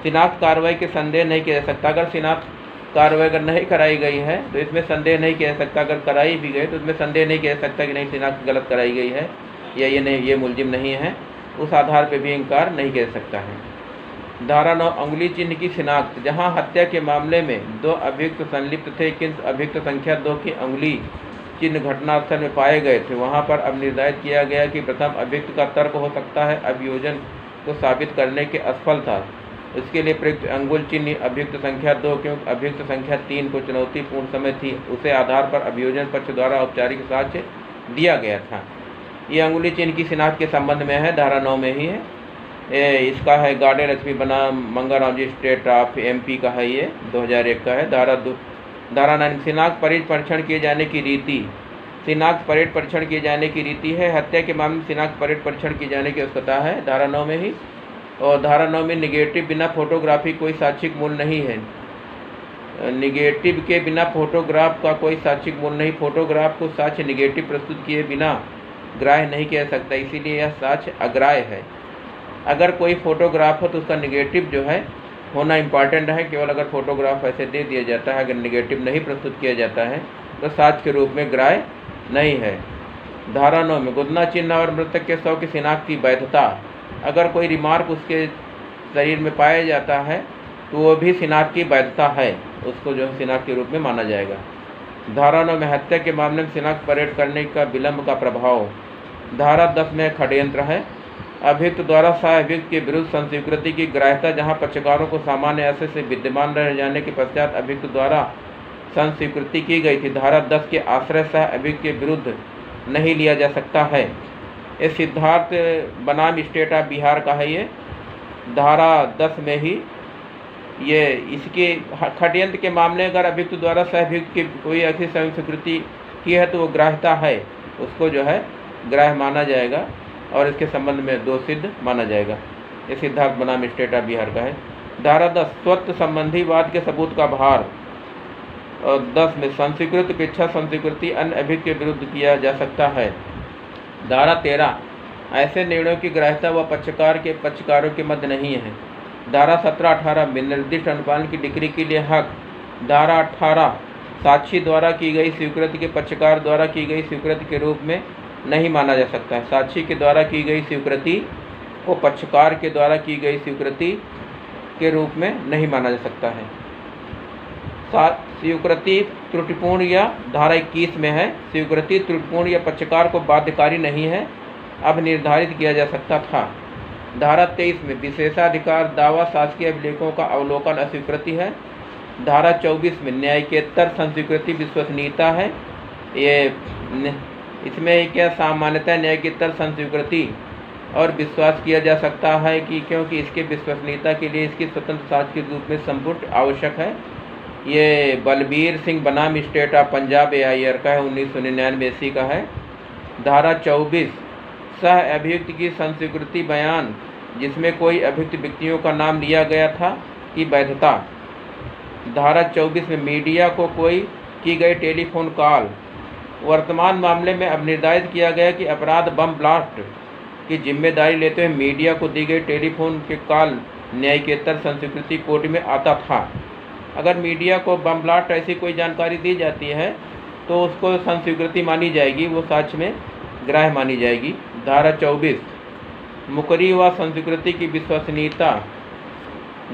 शिनाख्त कार्रवाई के संदेह नहीं किया जा सकता। अगर शिनाख्त कार्रवाई अगर नहीं कराई गई है तो इसमें संदेह नहीं किया जा सकता। अगर कराई भी गई तो इसमें संदेह नहीं किया जा सकता कि नहीं शिनाख्त गलत कराई गई है या ये मुलजिम नहीं है, उस आधार पर भी इनकार नहीं किया जा सकता है। धारा 9 अंगुली चिन्ह की शिनाख्त। जहां हत्या के मामले में 2 अभियुक्त संलिप्त थे किंतु अभियुक्त संख्या 2 की अंगुली चिन्ह घटनास्थल में पाए गए थे, वहां पर अब निर्धारित किया गया कि प्रथम अभियुक्त का तर्क हो सकता है अभियोजन को साबित करने के असफल था। इसके लिए प्रयुक्त अंगुल चिन्ह अभियुक्त संख्या 2 क्योंकि अभियुक्त संख्या 3 को चुनौतीपूर्ण समय थी, उसे आधार पर अभियोजन पक्ष द्वारा औपचारिक साक्ष्य दिया गया था। ये अंगुली चिन्ह की शिनाख्त के संबंध में है, धारा 9 में ही है। इसका है गाडे लक्ष्मी बनाम मंगाराम जी स्टेट ऑफ एमपी का है, ये 2001 का है। धारा 9 शिनाख्त परेड परीक्षण किए जाने की रीति। शिनाख्त परेड परीक्षण किए जाने की रीति है। हत्या के मामले में शिनाख्त परेड परीक्षण किए जाने की आवश्यकता है, धारा 9 में ही। और धारा 9 में निगेटिव बिना फोटोग्राफी कोई साक्षिक मूल्य नहीं है। निगेटिव के बिना फोटोग्राफ का कोई साक्षिक मूल्य नहीं। फोटोग्राफ को साक्ष्य निगेटिव प्रस्तुत किए बिना ग्राह्य नहीं किया जा सकता, इसीलिए यह साक्ष्य अग्राह्य है। अगर कोई फोटोग्राफ हो तो उसका निगेटिव जो है होना इम्पॉर्टेंट है। केवल अगर फोटोग्राफ ऐसे दे दिया जाता है, अगर निगेटिव नहीं प्रस्तुत किया जाता है तो साक्ष्य के रूप में ग्राह्य नहीं है। धारा 9 में गुदना चिन्ह और मृतक के शव की शिनाख्त की वैधता। अगर कोई रिमार्क उसके शरीर में पाया जाता है तो वो भी शिनाख्त की वैधता है, उसको जो है शिनाख्त के रूप में माना जाएगा। धारा 9 में हत्या के मामले में शिनाख्त परेड करने का विलंब का प्रभाव। धारा 10 में षड्यंत्र है। अभियुक्त द्वारा सह अभियुक्त के विरुद्ध संस्वीकृति की ग्राह्यता। जहां पक्षकारों को सामान्य आशय से विद्यमान रह जाने के पश्चात अभियुक्त द्वारा संस्वीकृति की गई थी, धारा 10 के आश्रय सह अभियुक्त के विरुद्ध नहीं लिया जा सकता है। ये सिद्धार्थ बनाम स्टेट ऑफ बिहार का है, ये धारा 10 में ही ये इसके षड्यंत्र के मामले अगर अभियुक्त द्वारा सह अभियुक्त की कोई ऐसी संस्वीकृति की है तो वो ग्राह्यता है, उसको जो है ग्राह्य माना जाएगा और इसके संबंध में दोष सिद्ध माना जाएगा। ये सिद्धार्थ बनाम स्टेट ऑफ बिहार का है। धारा 10 स्वत्व संबंधी वाद के सबूत का भार। और 10 में संस्वीकृत अपेक्षा संस्वीकृति अन्य अभियुक्त के विरुद्ध किया जा सकता है। धारा 13 ऐसे निर्णयों की ग्राह्यता व पक्षकारों के मध्य नहीं है। धारा 17-18 में निर्दिष्ट अनुपालन की डिक्री के लिए हक। धारा 18 साक्षी द्वारा की गई स्वीकृति के पक्षकार द्वारा की गई स्वीकृति के रूप में नहीं माना जा सकता है। साक्षी के द्वारा की गई स्वीकृति को पक्षकार के द्वारा की गई स्वीकृति के रूप में नहीं माना जा सकता है। स्वीकृति त्रुटिपूर्ण या धारा 21 में है, स्वीकृति त्रुटिपूर्ण या पक्षकार को बाध्यकारी नहीं है, अब निर्धारित किया जा सकता था। धारा 23 में विशेषाधिकार दावा शासकीय अभिलेखों का अवलोकन अस्वीकृति है। धारा 24 में न्यायिकेतर संस्वीकृति विश्वसनीयता है। ये इसमें क्या सामान्यतः न्यायिकेतर संस्वीकृति और विश्वास किया जा सकता है कि क्योंकि इसके विश्वसनीयता के लिए इसकी स्वतंत्र साक्ष्य के रूप में संपुट आवश्यक है। ये बलबीर सिंह बनाम स्टेट ऑफ पंजाब AIR का है, 1999 SC का है। धारा 24 सह अभियुक्त की संस्वीकृति बयान जिसमें कोई अभियुक्त व्यक्तियों का नाम लिया गया था की वैधता। धारा 24 में मीडिया को कोई की गई टेलीफोन कॉल। वर्तमान मामले में अब निर्धारित किया गया कि अपराध बम ब्लास्ट की जिम्मेदारी लेते हुए मीडिया को दी गई टेलीफोन के कॉल न्यायिकेतर संस्वीकृति कोड में आता था। अगर मीडिया को बम ब्लास्ट ऐसी कोई जानकारी दी जाती है तो उसको संस्वीकृति मानी जाएगी, वो साक्ष्य में ग्राह्य मानी जाएगी। धारा 24 मुकरी व संस्वीकृति की विश्वसनीयता।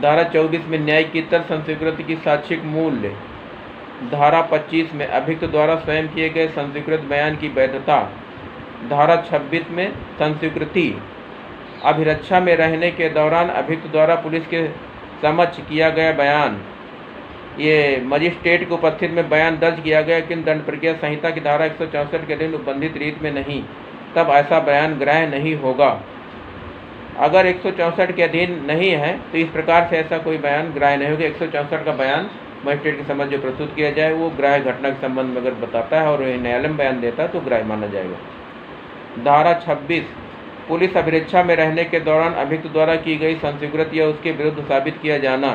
धारा 24 में न्यायिकेतर संस्वीकृति की साक्षिक मूल्य। धारा 25 में अभियुक्त द्वारा स्वयं किए गए संस्वीकृत बयान की वैधता। धारा 26 में संस्वीकृति अभिरक्षा में रहने के दौरान अभियुक्त द्वारा पुलिस के समक्ष किया गया बयान, ये मजिस्ट्रेट की उपस्थिति में बयान दर्ज किया गया किन दंड प्रक्रिया संहिता की धारा 164 के अधीन उपबंधित रीत में नहीं, तब ऐसा बयान ग्राह्य नहीं होगा। अगर 164 के अधीन नहीं है तो इस प्रकार से ऐसा कोई बयान ग्राह्य नहीं होगा। 164 का बयान मजिस्ट्रेट के समक्ष जो प्रस्तुत किया जाए वो ग्राह्य घटना के संबंध में अगर बताता है और न्यायालय में बयान देता है तो ग्राह्य माना जाएगा। धारा 26, पुलिस अभिरक्षा में रहने के दौरान अभियुक्त द्वारा की गई संस्वीकृति या उसके विरुद्ध साबित किया जाना,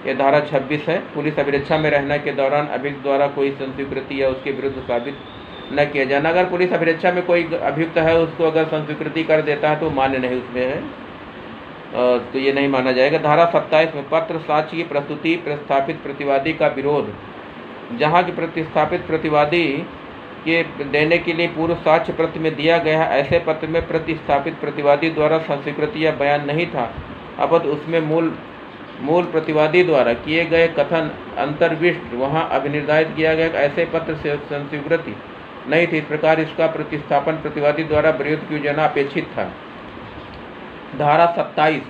ये धारा 26 है। पुलिस अभिरक्षा में रहने के दौरान अभियुक्त द्वारा कोई संस्वीकृति या उसके विरुद्ध साबित न किया जाना। अगर पुलिस अभिरक्षा में कोई अभियुक्त है उसको अगर संस्वीकृति कर देता है तो मान्य नहीं उसमें है, तो ये नहीं माना जाएगा। धारा 27 में पत्र साक्ष्य की प्रस्तुति प्रस्थापित प्रतिवादी का विरोध, जहाँ की प्रतिस्थापित प्रतिवादी के देने के लिए पूर्व साक्ष्य पत्र में दिया गया है, ऐसे पत्र में प्रतिस्थापित प्रतिवादी द्वारा संस्वीकृति या बयान नहीं था, अपितु उसमें मूल प्रतिवादी द्वारा किए गए कथन अंतर्विष्ट वहाँ अभिनिर्धारित किया गया, ऐसे पत्र से संस्वीकृति नहीं थी। इस प्रकार इसका प्रतिस्थापन प्रतिवादी द्वारा विरोध किया जाना अपेक्षित था। धारा 27,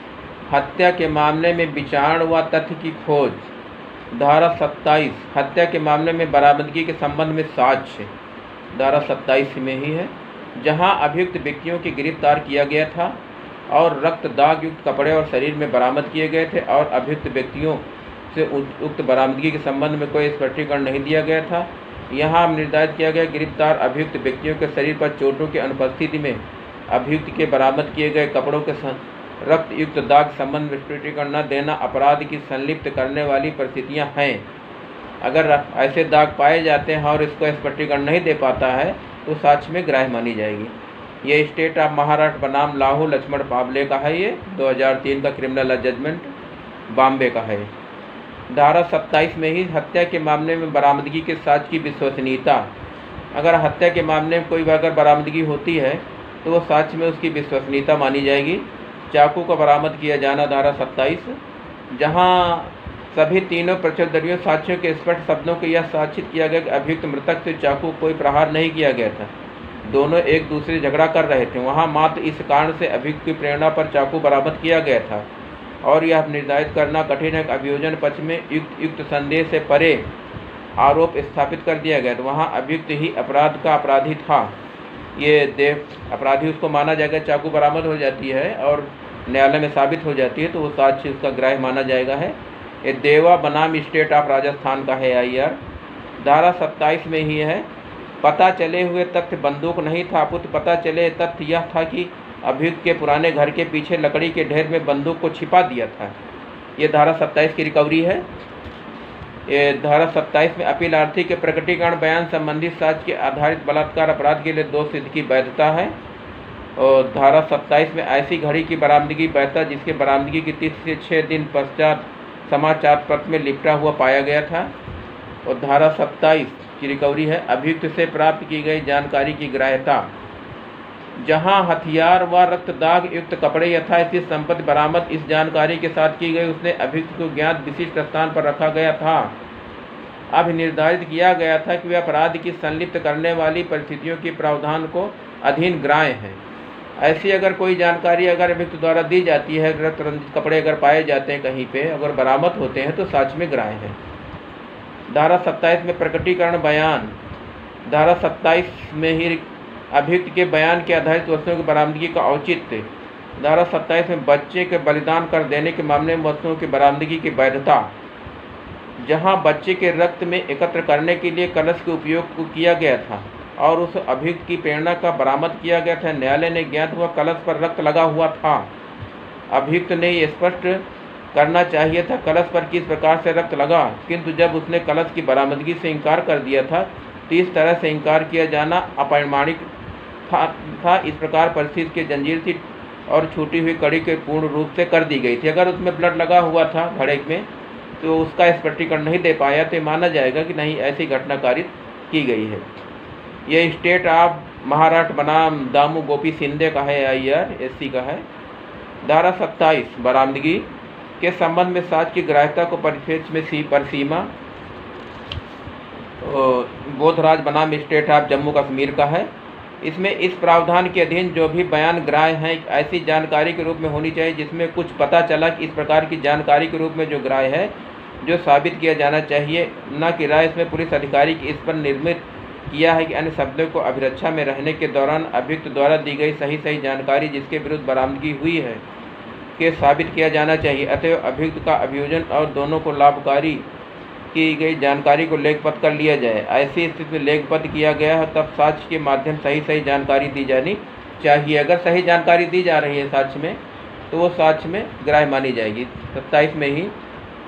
हत्या के मामले में विचारण व तथ्य की खोज। धारा 27, हत्या के मामले में बरामदगी के संबंध में साक्ष्य, धारा 27 में ही है। जहां अभियुक्त व्यक्तियों की गिरफ्तार किया गया था और रक्त दाग युक्त कपड़े और शरीर में बरामद किए गए थे और अभियुक्त व्यक्तियों से उक्त बरामदगी के संबंध में कोई स्पष्टीकरण नहीं दिया गया था, यहाँ निर्धारित किया गया गिरफ्तार अभियुक्त व्यक्तियों के शरीर पर चोटों की अनुपस्थिति में अभियुक्त के बरामद किए गए कपड़ों के रक्त युक्त दाग संबंध में स्पष्टीकरण न देना अपराध की संलिप्त करने वाली परिस्थितियां हैं। अगर ऐसे दाग पाए जाते हैं और इसको स्पष्टीकरण नहीं दे पाता है तो साक्ष्य में ग्राह्य मानी जाएगी। ये स्टेट ऑफ महाराष्ट्र बनाम लाहू लक्ष्मण पावले का है, ये 2003 का क्रिमिनल जजमेंट बॉम्बे का है। धारा 27 में ही हत्या के मामले में बरामदगी के साक्ष्य की विश्वसनीयता, अगर हत्या के मामले में कोई अगर बरामदगी होती है तो वो साक्ष्य में उसकी विश्वसनीयता मानी जाएगी। चाकू का बरामद किया जाना, धारा 27, जहाँ सभी तीनों प्रत्यक्षदर्शियों साक्ष्यों के स्पष्ट शब्दों को यह साक्षित किया गया कि अभियुक्त मृतक से चाकू कोई प्रहार नहीं किया गया था, दोनों एक दूसरे झगड़ा कर रहे थे। वहाँ मात्र इस कारण से अभियुक्त की प्रेरणा पर चाकू बरामद किया गया था और यह निर्धारित करना कठिन है कि अभियोजन पक्ष में युक्त संदेह से परे आरोप स्थापित कर दिया गया। तो वहाँ अभियुक्त ही अपराध का अपराधी था, ये अपराधी उसको माना जाएगा। चाकू बरामद हो जाती है और न्यायालय में साबित हो जाती है तो वो साक्ष्य उसका ग्राह्य माना जाएगा है। ये देवा बनाम स्टेट ऑफ राजस्थान का है IR, धारा 27 में ही है। पता चले हुए तथ्य बंदूक नहीं था, अपितु पता चले तथ्य यह था कि अभियुक्त के पुराने घर के पीछे लकड़ी के ढेर में बंदूक को छिपा दिया था। ये धारा 27 की रिकवरी है। ये धारा 27 में अपीलार्थी के प्रकटीकरण बयान संबंधी साक्ष्य के आधारित बलात्कार अपराध के लिए दोष सिद्ध की वैधता है। और धारा 27 में ऐसी घड़ी की बरामदगी वैधता जिसके बरामदगी की तिथि से 6 दिन पश्चात समाचार पत्र में लिपटा हुआ पाया गया था। और धारा 27 की रिकवरी है अभियुक्त से प्राप्त की गई जानकारी की ग्राह्यता, जहां हथियार व रक्त दाग युक्त कपड़े यथास्थित संपत्ति बरामद इस जानकारी के साथ की गई उसने अभियुक्त को ज्ञात विशिष्ट स्थान पर रखा गया था। अब निर्धारित किया गया था कि वे अपराध की संलिप्त करने वाली परिस्थितियों के प्रावधान को अधीन ग्राह्य है। ऐसी अगर कोई जानकारी अगर अभियुक्त द्वारा दी जाती है, रक्त रंजित कपड़े अगर पाए जाते हैं कहीं पे अगर बरामद होते हैं तो साक्ष्य में ग्राह्य है। धारा 27 में प्रकटीकरण बयान, धारा 27 में ही अभियुक्त के बयान के आधारित वस्तुओं की बरामदगी का औचित्य, धारा 27 में बच्चे के बलिदान कर देने के मामले में वस्तुओं की बरामदगी की वैधता, जहां बच्चे के रक्त में एकत्र करने के लिए कलश के उपयोग को किया गया था और उस अभियुक्त की प्रेरणा का बरामद किया गया था। न्यायालय ने ज्ञात हुआ कलश पर रक्त लगा हुआ था। अभियुक्त ने ये स्पष्ट करना चाहिए था कलश पर किस प्रकार से रक्त लगा, किंतु जब उसने कलश की बरामदगी से इनकार कर दिया था तो इस तरह से इनकार किया जाना अप्रमाणिक था। इस प्रकार परिस्थिति की जंजीर थी और छूटी हुई कड़ी के पूर्ण रूप से कर दी गई थी। अगर उसमें ब्लड लगा हुआ था घड़े में तो उसका स्पष्टीकरण नहीं दे पाया तो माना जाएगा कि नहीं ऐसी घटना कारित की गई है। यह स्टेट ऑफ महाराष्ट्र बनाम दामू गोपी सिंधे का है IR SC का है। धारा 27 बरामदगी के संबंध में साक्ष्य की ग्राह्यता को परिप्रेक्ष्य में परसीमा, बोधराज बनाम स्टेट ऑफ जम्मू कश्मीर का है। इसमें इस प्रावधान के अधीन जो भी बयान ग्राह्य हैं ऐसी जानकारी के रूप में होनी चाहिए जिसमें कुछ पता चला कि इस प्रकार की जानकारी के रूप में जो ग्राह्य है जो साबित किया जाना चाहिए, न कि राय इसमें पुलिस अधिकारी की इस पर निर्मित किया है कि अन्य शब्दों को अभिरक्षा में रहने के दौरान अभियुक्त द्वारा दी गई सही जानकारी जिसके विरुद्ध बरामदगी हुई है के साबित किया जाना चाहिए। अतएव अभियुक्त का अभियोजन और दोनों को लाभकारी की गई जानकारी को लेखपत्र कर लिया जाए। ऐसी स्थिति में लेखपत्र किया गया है तब साक्ष्य के माध्यम सही जानकारी दी जानी चाहिए। अगर सही जानकारी दी जा रही है साक्ष्य में तो वो साक्ष्य में ग्राह्य मानी जाएगी। 27 में ही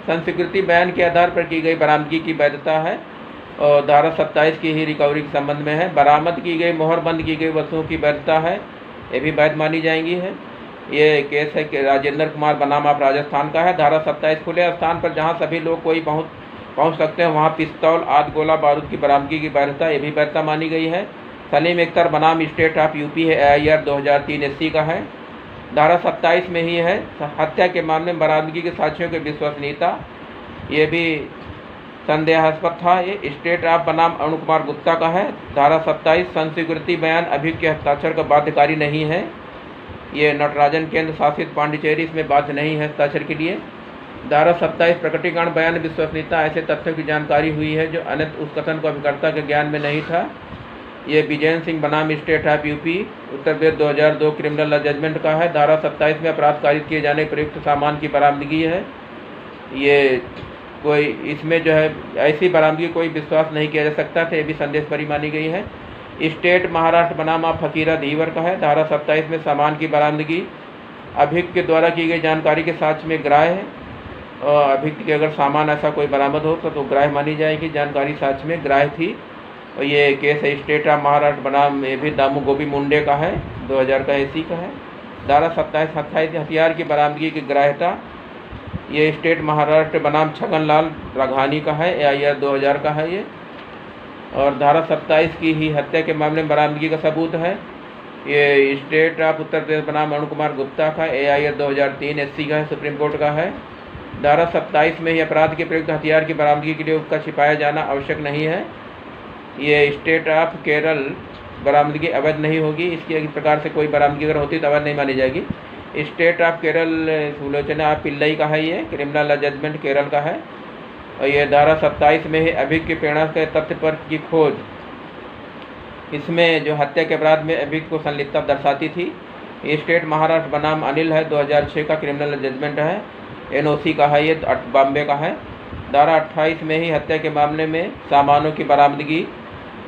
संस्वीकृति बयान के आधार पर की गई बरामदगी की वैधता है और धारा 27 की ही रिकवरी के संबंध में है। बरामद की गई मोहरबंद की गई वस्तुओं की वैधता है, ये भी वैध मानी जाएंगी है। ये केस है कि राजेंद्र कुमार बनाम आप राजस्थान का है। धारा 27 खुले स्थान पर जहाँ सभी लोग कोई पहुँच सकते हैं वहाँ पिस्तौल आदि गोला बारूद की बरामदगी की वैधता, ये भी वैधता मानी गई है। सलीम अख्तर बनाम स्टेट ऑफ यूपी है, AIR 2003 SC का है। धारा 27 में ही है हत्या के मामले में बरामदगी के साक्ष्यों की विश्वसनीयता, ये भी संदेहास्पद था। ये स्टेट ऑफ बनाम अरुण कुमार गुप्ता का है। धारा 27 संस्वीकृति बयान अभियुक्त के हस्ताक्षर का बाध्यकारी नहीं है। ये नटराजन केंद्र शासित पांडिचेरी इसमें बाध्य नहीं है हस्ताक्षर के लिए। धारा 27 प्रकटीकरण बयान विश्वसनीयता, ऐसे तथ्यों की जानकारी हुई है जो अन्यथा उस कथन को अभिकर्ता के ज्ञान में नहीं था। ये विजयन सिंह बनाम state of UP Uttar Pradesh 2002 criminal law judgment का है। धारा 27 में अपराध कारित किए जाने प्रयुक्त सामान की बरामदगी है। ये कोई इसमें जो है ऐसी बरामदगी कोई विश्वास नहीं किया जा सकता था, ये भी संदेश भरी मानी गई है। स्टेट महाराष्ट्र बनाम आप फकीरा धीवर का है। धारा 27 में सामान की बरामदगी अभियुक्त के द्वारा की गई जानकारी के साक्ष्य में ग्राह्य है और अभियुक्त के अगर सामान ऐसा कोई बरामद हो तो ग्राह्य मानी जाएगी, जानकारी साक्ष्य में ग्राह्य थी। और ये केस है स्टेट ऑफ महाराष्ट्र बनाम ये भी दामू गोभी मुंडे का है, 2000 का SC का है। धारा 27 हथियार की बरामदगी की ग्राह्यता, ये स्टेट महाराष्ट्र बनाम छगनलाल राघानी का है, AIR 2000 का है ये। और धारा 27 की ही हत्या के मामले में बरामदगी का सबूत है, ये स्टेट ऑफ उत्तर प्रदेश बनाम अरुण कुमार गुप्ता का, AIR 2003 SC का है, सुप्रीम कोर्ट का है। धारा 27 में ही अपराध के प्रयुक्त हथियार की बरामदगी के लिए उसका छिपाया जाना आवश्यक नहीं है। ये स्टेट ऑफ केरल बरामदगी अवैध नहीं होगी, इसकी प्रकार से कोई बरामदगी अगर होती तो अवैध नहीं मानी जाएगी। स्टेट ऑफ केरल सुलोचना पिल्लई का है, ये क्रिमिनल लॉ जजमेंट केरल का है। और ये धारा 27 में ही अभियुक्त की प्रेरणा के तथ्य पर की खोज, इसमें जो हत्या के अपराध में अभियुक्त को संलिप्तता दर्शाती थी। ये स्टेट महाराष्ट्र बनाम अनिल है, 2006 का क्रिमिनल जजमेंट है, NOC का है, ये बॉम्बे का है। धारा 28 में ही हत्या के मामले में सामानों की बरामदगी,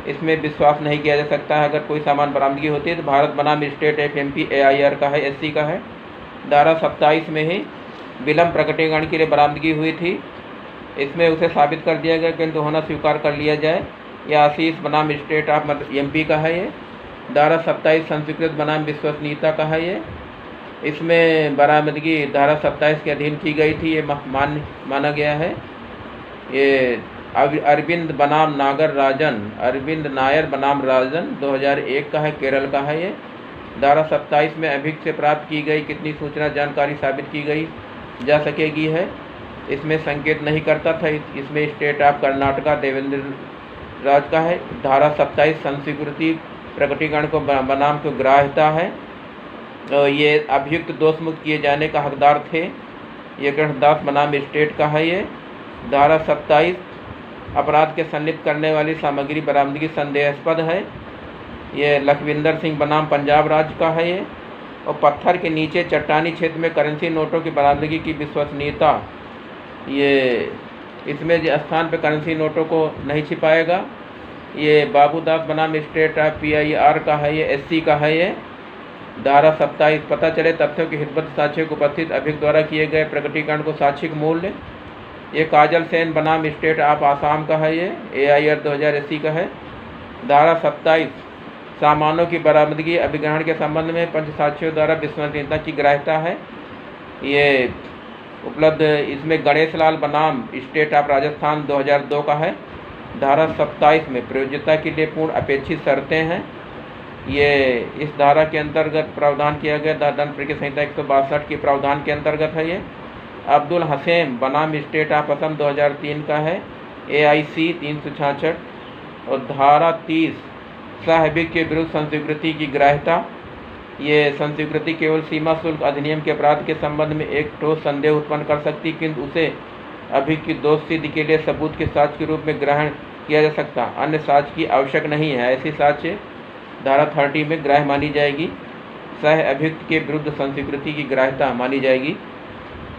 इसमें विश्वास नहीं किया जा सकता है। अगर कोई सामान बरामदगी होती है तो भारत बनाम स्टेट FMP AIR का है, SC का है। धारा 27 में ही विलम्ब प्रकटीकरण के लिए बरामदगी हुई थी, इसमें उसे साबित कर दिया गया किंतु होना स्वीकार कर लिया जाए। यह आशीष बनाम स्टेट ऑफ MP का है ये। धारा 27 संस्वीकृत बनाम विश्वसनीयता का है ये। इसमें बरामदगी धारा 27 के अधीन की गई थी, ये माना गया है। ये अरविंद बनाम नागर राजन, अरविंद नायर बनाम राजन 2001 का है, केरल का है ये। धारा 27 में अभियुक्त से प्राप्त की गई कितनी सूचना जानकारी साबित की गई जा सकेगी है, इसमें संकेत नहीं करता था। इसमें स्टेट ऑफ कर्नाटका देवेंद्र राज का है। धारा 27 संस्वीकृति प्रकटीकरण को बनाम को ग्राह्यता है। ये अभियुक्त दोषमुक्त किए जाने का हकदार थे, ये कृष्णदास बनाम स्टेट का है ये। धारा 27 अपराध के संलिप्त करने वाली सामग्री बरामदगी संदेहास्पद है, ये लखविंदर सिंह बनाम पंजाब राज्य का है ये। और पत्थर के नीचे चट्टानी क्षेत्र में करेंसी नोटों की बरामदगी की विश्वसनीयता, ये इसमें जो स्थान पर करेंसी नोटों को नहीं छिपाएगा। ये बाबूदास बनाम स्टेट ऑफ PIR का है ये, SC का है ये। धारा 27 पता चले तथ्यों की हितबद्ध साक्ष्य को उपस्थित अभियुक्त द्वारा किए गए प्रकटीकरण को साक्षिक मूल्य, ये काजल सेन बनाम स्टेट ऑफ आसाम का है ये, AIR 2000 SC का है। धारा 27 सामानों की बरामदगी अभिग्रहण के संबंध में पंच साक्ष्यों द्वारा विश्वसनीयता की ग्राह्यता है, ये उपलब्ध। इसमें गणेश लाल बनाम स्टेट ऑफ राजस्थान 2002 का है। धारा 27 में प्रयोज्यता के लिए पूर्ण अपेक्षित शर्तें हैं, ये इस धारा के अंतर्गत प्रावधान किया गया। दंड प्रक्रिया संहिता 162 के प्रावधान के अंतर्गत है ये। अब्दुल हसेम बनाम स्टेट ऑफ असम 2003 का है, AIC 366। और धारा 30 सह-अभियुक्त के विरुद्ध संस्वीकृति की ग्राह्यता। ये संस्वीकृति केवल सीमा शुल्क अधिनियम के अपराध के संबंध में एक ठोस संदेह उत्पन्न कर सकती, किंतु उसे अभियुक्त की दोष सिद्धि के लिए सबूत के साक्ष्य के रूप में ग्रहण किया जा सकता। अन्य साक्ष्य की आवश्यक नहीं है। ऐसी साक्ष्य धारा 30 में ग्राह्य मानी जाएगी। सह अभियुक्त के विरुद्ध संस्वीकृति की ग्राह्यता मानी जाएगी।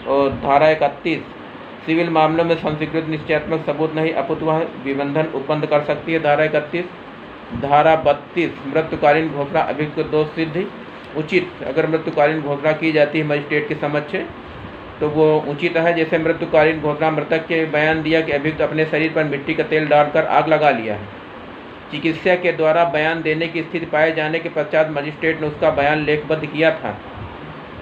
और धारा 31 सिविल मामलों में संस्वीकृत निश्चयात्मक सबूत नहीं अपितु वह विबंधन उत्पन्न कर सकती है। धारा 31। धारा 32 मृत्युकालीन घोषणा अभियुक्त को दोष सिद्धि उचित। अगर मृत्युकालीन घोषणा की जाती है मजिस्ट्रेट के समक्ष तो वो उचित है। जैसे मृत्युकालीन घोषणा मृतक के बयान दिया कि अभियुक्त अपने शरीर पर मिट्टी का तेल डालकर आग लगा लिया है। चिकित्सक के द्वारा बयान देने की स्थिति पाए जाने के पश्चात मजिस्ट्रेट ने उसका बयान लेखबद्ध किया था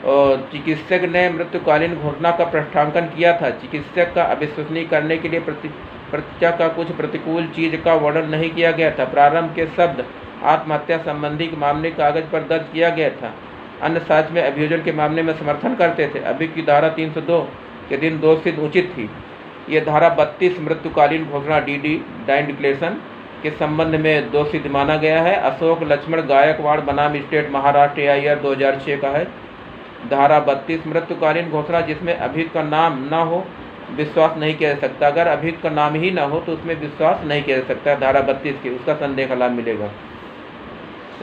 और चिकित्सक ने मृत्युकालीन घोषणा का पृष्ठांकन किया था। चिकित्सक का अविश्वसनीय करने के लिए प्रत्या का कुछ प्रतिकूल चीज का वर्णन नहीं किया गया था। प्रारंभ के शब्द आत्महत्या संबंधी मामले कागज पर दर्ज किया गया था। अन्य साक्ष्य में अभियोजन के मामले में समर्थन करते थे। अभियुक्त की धारा 302 के दिन दोष सिद्ध उचित थी। ये धारा 32 मृत्युकालीन घोषणा DD डाइन डिक्लेरेशन के संबंध में दोष सिद्ध माना गया है। अशोक लक्ष्मण गायकवाड़ बनाम स्टेट महाराष्ट्र AIR 2006 का है। धारा 32 मृत्युकालीन घोषणा जिसमें अभियुक्त का नाम न हो विश्वास नहीं किया जा सकता। अगर अभियुक्त का नाम ही न हो तो उसमें विश्वास नहीं किया जा सकता। धारा 32 की उसका संदेह का लाभ मिलेगा।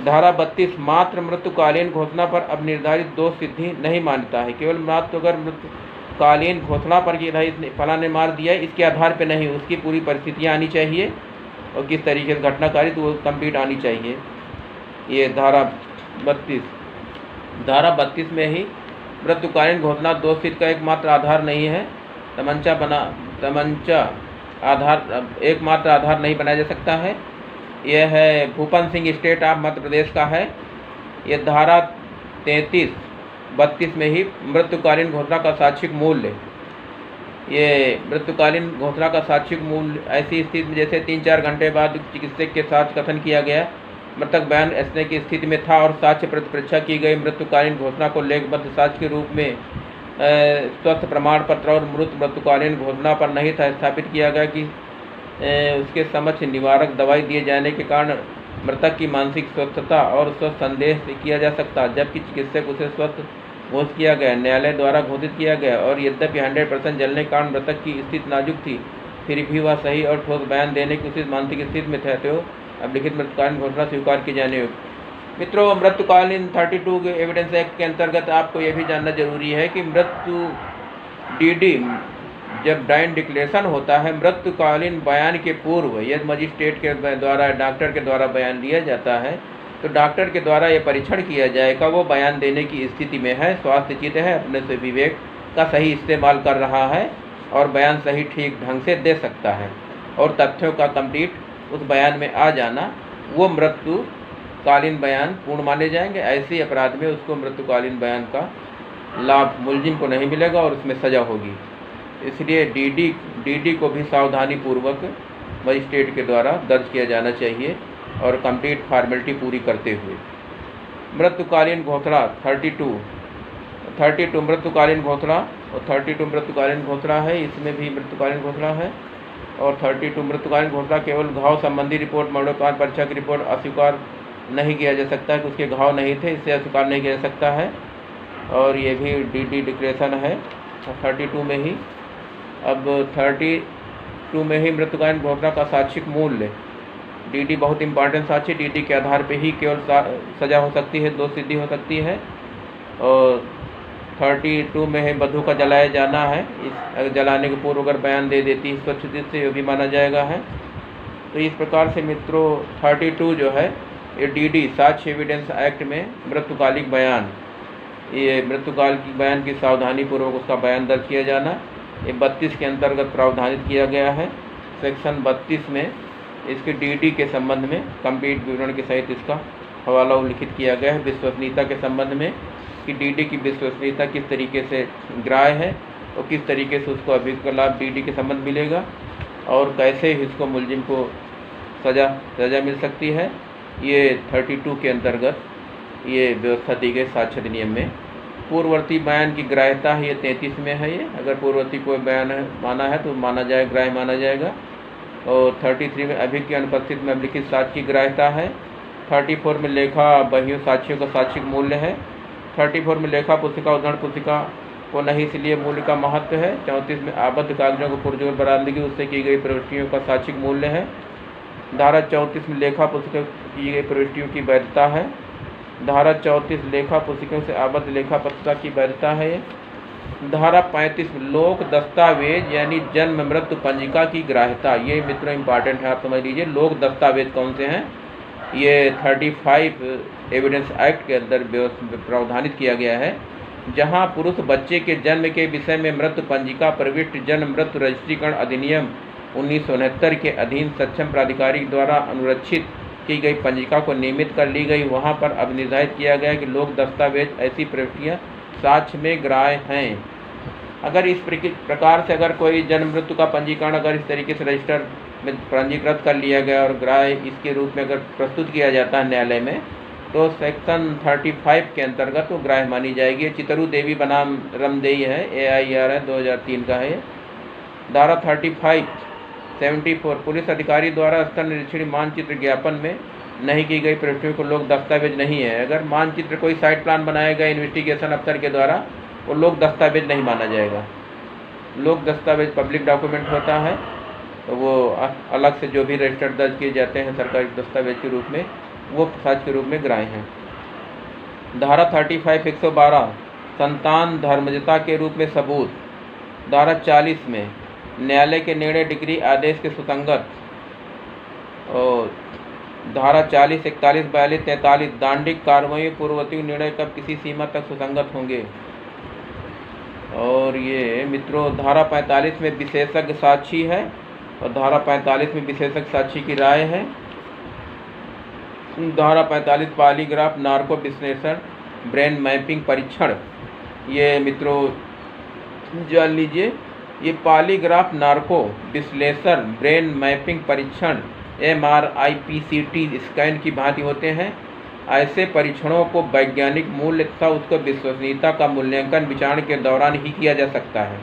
धारा 32 मात्र मृत्युकालीन घोषणा पर अब निर्धारित दोष सिद्धि नहीं मानता है। केवल मात्र अगर मृत्युकालीन घोषणा पर कि फला ने मार दिया इसके आधार पर नहीं, उसकी पूरी परिस्थितियाँ आनी चाहिए और किस तरीके से घटनाकारी तो वो कंप्लीट आनी चाहिए। ये धारा 32। धारा 32 में ही मृत्युकालीन घोषणा दोष सिद्ध का एकमात्र आधार नहीं है। तमंचा आधार एकमात्र आधार नहीं बनाया जा सकता है। यह है भूपन सिंह स्टेट ऑफ मध्य प्रदेश का है। ये धारा 33-32 में ही मृत्युकालीन घोषणा का साक्षिक मूल्य। ये मृत्युकालीन घोषणा का साक्षिक मूल्य ऐसी स्थिति में जैसे 3-4 घंटे बाद चिकित्सक के साथ कथन किया गया, मृतक बयान ऐसने की स्थिति में था और साक्ष्य प्रतिपरीक्षा की गई। मृत्युकालीन घोषणा को लेखबद्ध साक्ष्य के रूप में स्वस्थ प्रमाण पत्र और मृत मृत्युकालीन घोषणा पर नहीं था स्थापित किया गया कि उसके समक्ष निवारक दवाई दिए जाने के कारण मृतक की मानसिक स्वस्थता और स्वस्थ संदेह से किया जा सकता, जबकि चिकित्सक उसे स्वस्थ घोषित किया गया, न्यायालय द्वारा घोषित किया गया। और यद्यपि 100% जलने के कारण मृतक की स्थिति नाजुक थी, फिर भी वह सही और ठोस बयान देने की उचित मानसिक स्थिति में थे, तो अब लिखित मृत्युकालीन घोषणा स्वीकार की जाने योग्य। मित्रों, मृत्युकालीन 32 एविडेंस एक्ट के अंतर्गत आपको यह भी जानना जरूरी है कि मृत्यु DD जब डाइन डिक्लेरेशन होता है मृत्युकालीन बयान के पूर्व यदि मजिस्ट्रेट के द्वारा डॉक्टर के द्वारा बयान दिया जाता है तो डॉक्टर के द्वारा ये परीक्षण किया जाएगा वो बयान देने की स्थिति में है, स्वास्थ्यचित है, अपने से विवेक का सही इस्तेमाल कर रहा है और बयान सही ठीक ढंग से दे सकता है और तथ्यों का कंप्लीट उस बयान में आ जाना, वो मृत्युकालीन बयान पूर्ण माने जाएंगे। ऐसे अपराध में उसको मृत्युकालीन बयान का लाभ मुलजिम को नहीं मिलेगा और उसमें सज़ा होगी। इसलिए DD को भी सावधानी पूर्वक मजिस्ट्रेट के द्वारा दर्ज किया जाना चाहिए और कंप्लीट फॉर्मेलिटी पूरी करते हुए। मृत्युकालीन घोषणा 32 मृत्युकालीन घोषणा और 32 मृत्युकालीन घोषणा है। इसमें भी मृत्युकालीन घोषणा है और 32 मृत्युकालीन घोषणा केवल घाव संबंधी रिपोर्ट मरणोपरांत परीक्षा की रिपोर्ट अस्वीकार नहीं किया जा सकता है कि उसके घाव नहीं थे, इससे अस्वीकार नहीं किया जा सकता है। और ये भी DD डिक्लेरेशन है 32 में ही। अब 32 में ही मृत्युकालीन घोषणा का साक्षिक मूल्य DD बहुत इंपॉर्टेंट साक्ष्य, DD के आधार पे ही केवल सज़ा हो सकती है, दोष सिद्धि हो सकती है। और 32 में है बधू का जलाया जाना है, इस जलाने के पूर्व अगर बयान दे देती है स्वच्छित से, ये भी माना जाएगा है। तो इस प्रकार से मित्रों 32 जो है ये DD साक्ष्य एविडेंस एक्ट में मृत्युकालिक बयान, ये मृत्युकाल की बयान की सावधानी पूर्वक उसका बयान दर्ज किया जाना, ये 32 के अंतर्गत प्रावधानित किया गया है। सेक्शन 32 में इसके DD के संबंध में कंप्लीट विवरण के सहित इसका हवाला उल्लिखित किया गया है। विश्वसनीयता के संबंध में कि DD की विश्वसनीयता किस तरीके से ग्राह्य है और किस तरीके से उसको अभियुक्त का लाभ DD के संबंध मिलेगा और कैसे इसको मुलजिम को सज़ा मिल सकती है, ये 32 के अंतर्गत ये व्यवस्था दी गई साक्ष्य अधिनियम में। पूर्ववर्ती बयान की ग्राह्यता है, ये 33 में है। ये अगर पूर्ववर्ती कोई बयान माना है तो माना जाए, ग्राह्य माना जाएगा। और 33 में अभियुक्त की अनुपस्थिति में लिखित साक्ष्य की ग्राह्यता है। 34 में लेखा बहियों साक्ष्यों का साक्षिक मूल्य है। 34 में लेखा पुस्तिका उदाहरण पुस्तिका को नहीं, इसलिए मूल्य का महत्व है। 34 में आबद्ध कागजों को पुरजोर बरामदगी उससे की गई प्रविष्टियों का साक्षिक मूल्य है। धारा 34 में लेखा पुस्तिका की गई प्रविष्टियों की वैधता है। धारा 34 लेखा पुस्तिकों से आबद्ध लेखा पत्रता की वैधता है। धारा 35 में लोक दस्तावेज यानी जन्म मृत्यु पंजिका की ग्राह्यता। ये मित्रों इंपॉर्टेंट है, आप समझ लीजिए। लोक दस्तावेज कौन से हैं? ये 35 एविडेंस एक्ट के अंदर प्रावधानित किया गया है, जहां पुरुष बच्चे के जन्म के विषय में मृत्यु पंजिका प्रविष्ट जन्म मृत्यु रजिस्ट्रीकरण अधिनियम 1969 के अधीन सक्षम प्राधिकारी द्वारा अनुरक्षित की गई पंजिका को नियमित कर ली गई। वहां पर अब निर्धारित किया गया कि लोक दस्तावेज ऐसी प्रविष्टियाँ साक्ष्य में ग्राह्य हैं। अगर इस प्रकार से अगर कोई जन्म मृत्यु का पंजीकरण अगर इस तरीके से रजिस्टर में पंजीकृत कर लिया गया और ग्राह्य इसके रूप में अगर प्रस्तुत किया जाता है न्यायालय में, तो सेक्शन 35 के अंतर्गत वो ग्राह्य मानी जाएगी। चितरू देवी बनाम रमदेई है, AIR है, 2003 का है। धारा 74 पुलिस अधिकारी द्वारा स्थल निरीक्षण मानचित्र ज्ञापन में नहीं की गई प्रविष्टियों को लोक दस्तावेज नहीं है। अगर मानचित्र कोई साइट प्लान बनाया गया इन्वेस्टिगेशन अफसर के द्वारा, वो लोक दस्तावेज नहीं माना जाएगा। लोक दस्तावेज पब्लिक डॉक्यूमेंट होता है, तो वो अलग से जो भी रजिस्टर दर्ज किए जाते हैं सरकारी दस्तावेज के रूप में, वो साक्ष्य के रूप में ग्राह्य हैं। धारा 35 112 संतान धर्मजता के रूप में सबूत। धारा 40 में न्यायालय के निर्णय डिग्री आदेश के सुसंगत। और धारा 40 41 42 43 दांडिक कार्रवाई पूर्ववर्ती निर्णय कब किसी सीमा तक सुसंगत होंगे। और ये मित्रों धारा 45 में विशेषज्ञ साक्षी है और धारा 45 में विशेषज्ञ साक्षी की राय है। धारा 45 पॉलीग्राफ नार्को विश्लेषण ब्रेन मैपिंग परीक्षण। ये मित्रों जान लीजिए, ये पॉलीग्राफ नार्को विश्लेषण ब्रेन मैपिंग परीक्षण MRI-PCT स्कैन की भांति होते हैं। ऐसे परीक्षणों को वैज्ञानिक मूल्य तथा उसको विश्वसनीयता का मूल्यांकन विचारण के दौरान ही किया जा सकता है।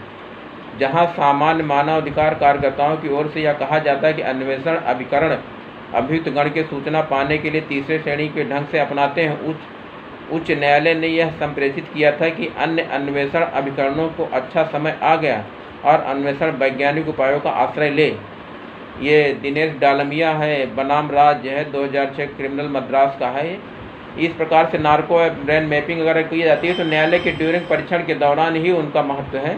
जहां सामान्य मानवाधिकार कार्यकर्ताओं की ओर से यह कहा जाता है कि अन्वेषण अभिकरण अभियुक्त गण के सूचना पाने के लिए तीसरे श्रेणी के ढंग से अपनाते हैं, उच्च न्यायालय ने यह संप्रेषित किया था कि अन्य अन्वेषण अभिकरणों को अच्छा समय आ गया और अन्वेषण वैज्ञानिक उपायों का आश्रय ले। ये दिनेश डालमिया है बनाम राज्य है, 2006 क्रिमिनल मद्रास का है। इस प्रकार से नार्को ब्रेन मैपिंग अगर की जाती है तो न्यायालय के ड्यूरिंग परीक्षण के दौरान ही उनका महत्व है,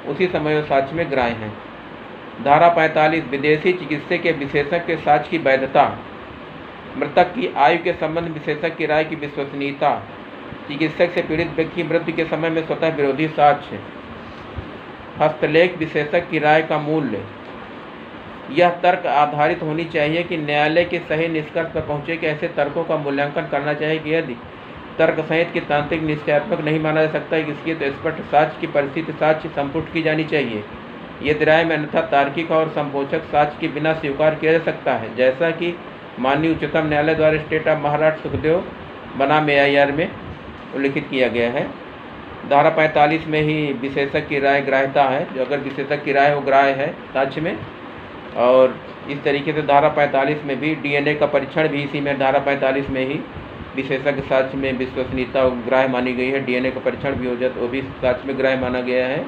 उसी समय वो साक्ष्य में ग्राह्य हैं। धारा 45 विदेशी चिकित्सक के विशेषज्ञ के साक्ष्य की वैधता। मृतक की आयु के संबंध विशेषज्ञ की राय की विश्वसनीयता। चिकित्सक से पीड़ित व्यक्ति की मृत्यु के समय में स्वतः विरोधी साक्ष्य। हस्तलेख विशेषज्ञ की राय का मूल्य। यह तर्क आधारित होनी चाहिए कि न्यायालय के सही निष्कर्ष पर पहुँचे कि ऐसे तर्कों का मूल्यांकन करना चाहिए कि यदि तर्क सहित की तांत्रिक निश्चयात्मक नहीं माना जा सकता है इसकी तो स्पष्ट साक्ष्य की परिस्थिति साक्ष्य संपुट की जानी चाहिए। यदि राय में अन्यथा तार्किक और संपोषक साक्ष्य के बिना स्वीकार किया जा सकता है, जैसा कि माननीय उच्चतम न्यायालय द्वारा स्टेट ऑफ महाराष्ट्र सुखदेव बनाम AIR में उल्लिखित किया गया है। धारा 45 में ही विशेषज्ञ की राय ग्राह्यता है, जो अगर विशेषज्ञ की राय हो ग्राह्य है साक्ष्य में। और इस तरीके से धारा 45 में भी DNA का परीक्षण भी इसी में धारा 45 में ही विशेषज्ञ साक्ष्य में विश्वसनीयता ग्राह्य मानी गई है। DNA का परीक्षण भी हो जाए तो वो भी साक्ष्य में ग्राह्य माना गया है।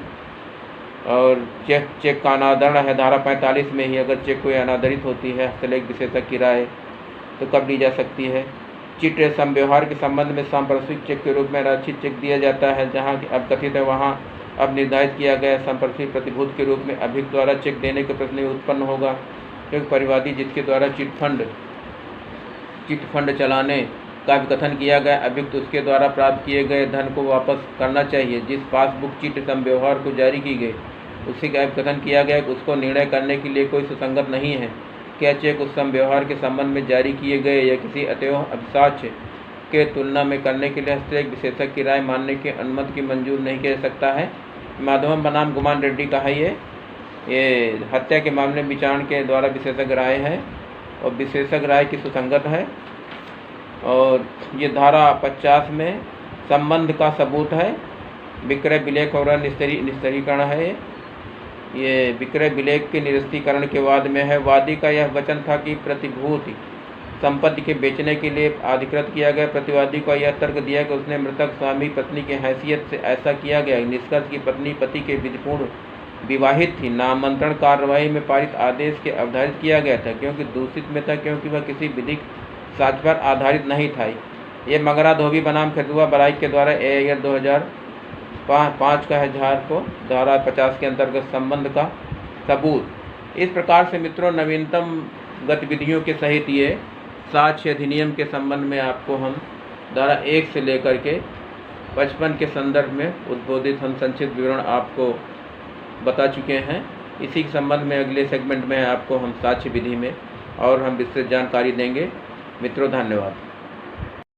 और चेक का अनादरण है धारा 45 में ही, अगर चेक कोई अनादरित होती है हस्तलेख विशेषज्ञ की राय तो कब ली जा सकती है। चिट समव्यवहार के संबंध में सांप्रस्विक चेक के रूप में रक्षित चेक दिया जाता है, जहाँ अब कथित है वहाँ अब निर्धारित किया गया सांप्रस्विक प्रतिभूत के रूप में अभियुक्त द्वारा चेक देने के प्रश्न उत्पन्न होगा, क्योंकि परिवादी जिसके द्वारा चिट फंड चलाने का भी कथन किया गया, अभियुक्त उसके द्वारा प्राप्त किए गए धन को वापस करना चाहिए। जिस पासबुक चिट समव्यवहार को जारी की गई उसी का कथन किया गया कि उसको निर्णय करने के लिए कोई सुसंगत नहीं है। क्या चेक उस समव्यवहार के संबंध में जारी किए गए या किसी अतएव अभिसाक्ष्य के तुलना में करने के लिए हस्तलेख विशेषज्ञ की राय मानने की अनुमति की मंजूर नहीं किया जा सकता है। माधवम बनाम गुमान रेड्डी का है ये हत्या के मामले में विचारण के द्वारा विशेषज्ञ राय है और विशेषज्ञ राय की सुसंगत है। और ये धारा 50 में संबंध का सबूत है। विक्रय विलेख और निस्तारीकरण है। ये विक्रय विलेख के निरस्तीकरण के बाद में है। वादी का यह वचन था कि प्रतिभूति संपत्ति के बेचने के लिए अधिकृत किया गया। प्रतिवादी को यह तर्क दिया कि उसने मृतक स्वामी पत्नी की हैसियत से ऐसा किया गया। निष्कर्ष की पत्नी पति के विधिपूर्ण विवाहित थी। नामांतरण कार्रवाई में पारित आदेश के अवधारित किया गया था क्योंकि दूषित में था, क्योंकि वह किसी विधिक साक्ष्य पर आधारित नहीं था। ये मगरा धोबी बनाम खिदुआ बराई के द्वारा AIR 2005 का है झार को धारा 50 के अंतर्गत संबंध का सबूत। इस प्रकार से मित्रों नवीनतम गतिविधियों के सहित ये साक्ष्य अधिनियम के संबंध में आपको हम धारा 1 से लेकर के 55 के संदर्भ में उद्बोधित हम संक्षिप्त विवरण आपको बता चुके हैं। इसी के संबंध में अगले सेगमेंट में आपको हम साक्ष्य विधि में और हम विस्तृत जानकारी देंगे। मित्रों धन्यवाद।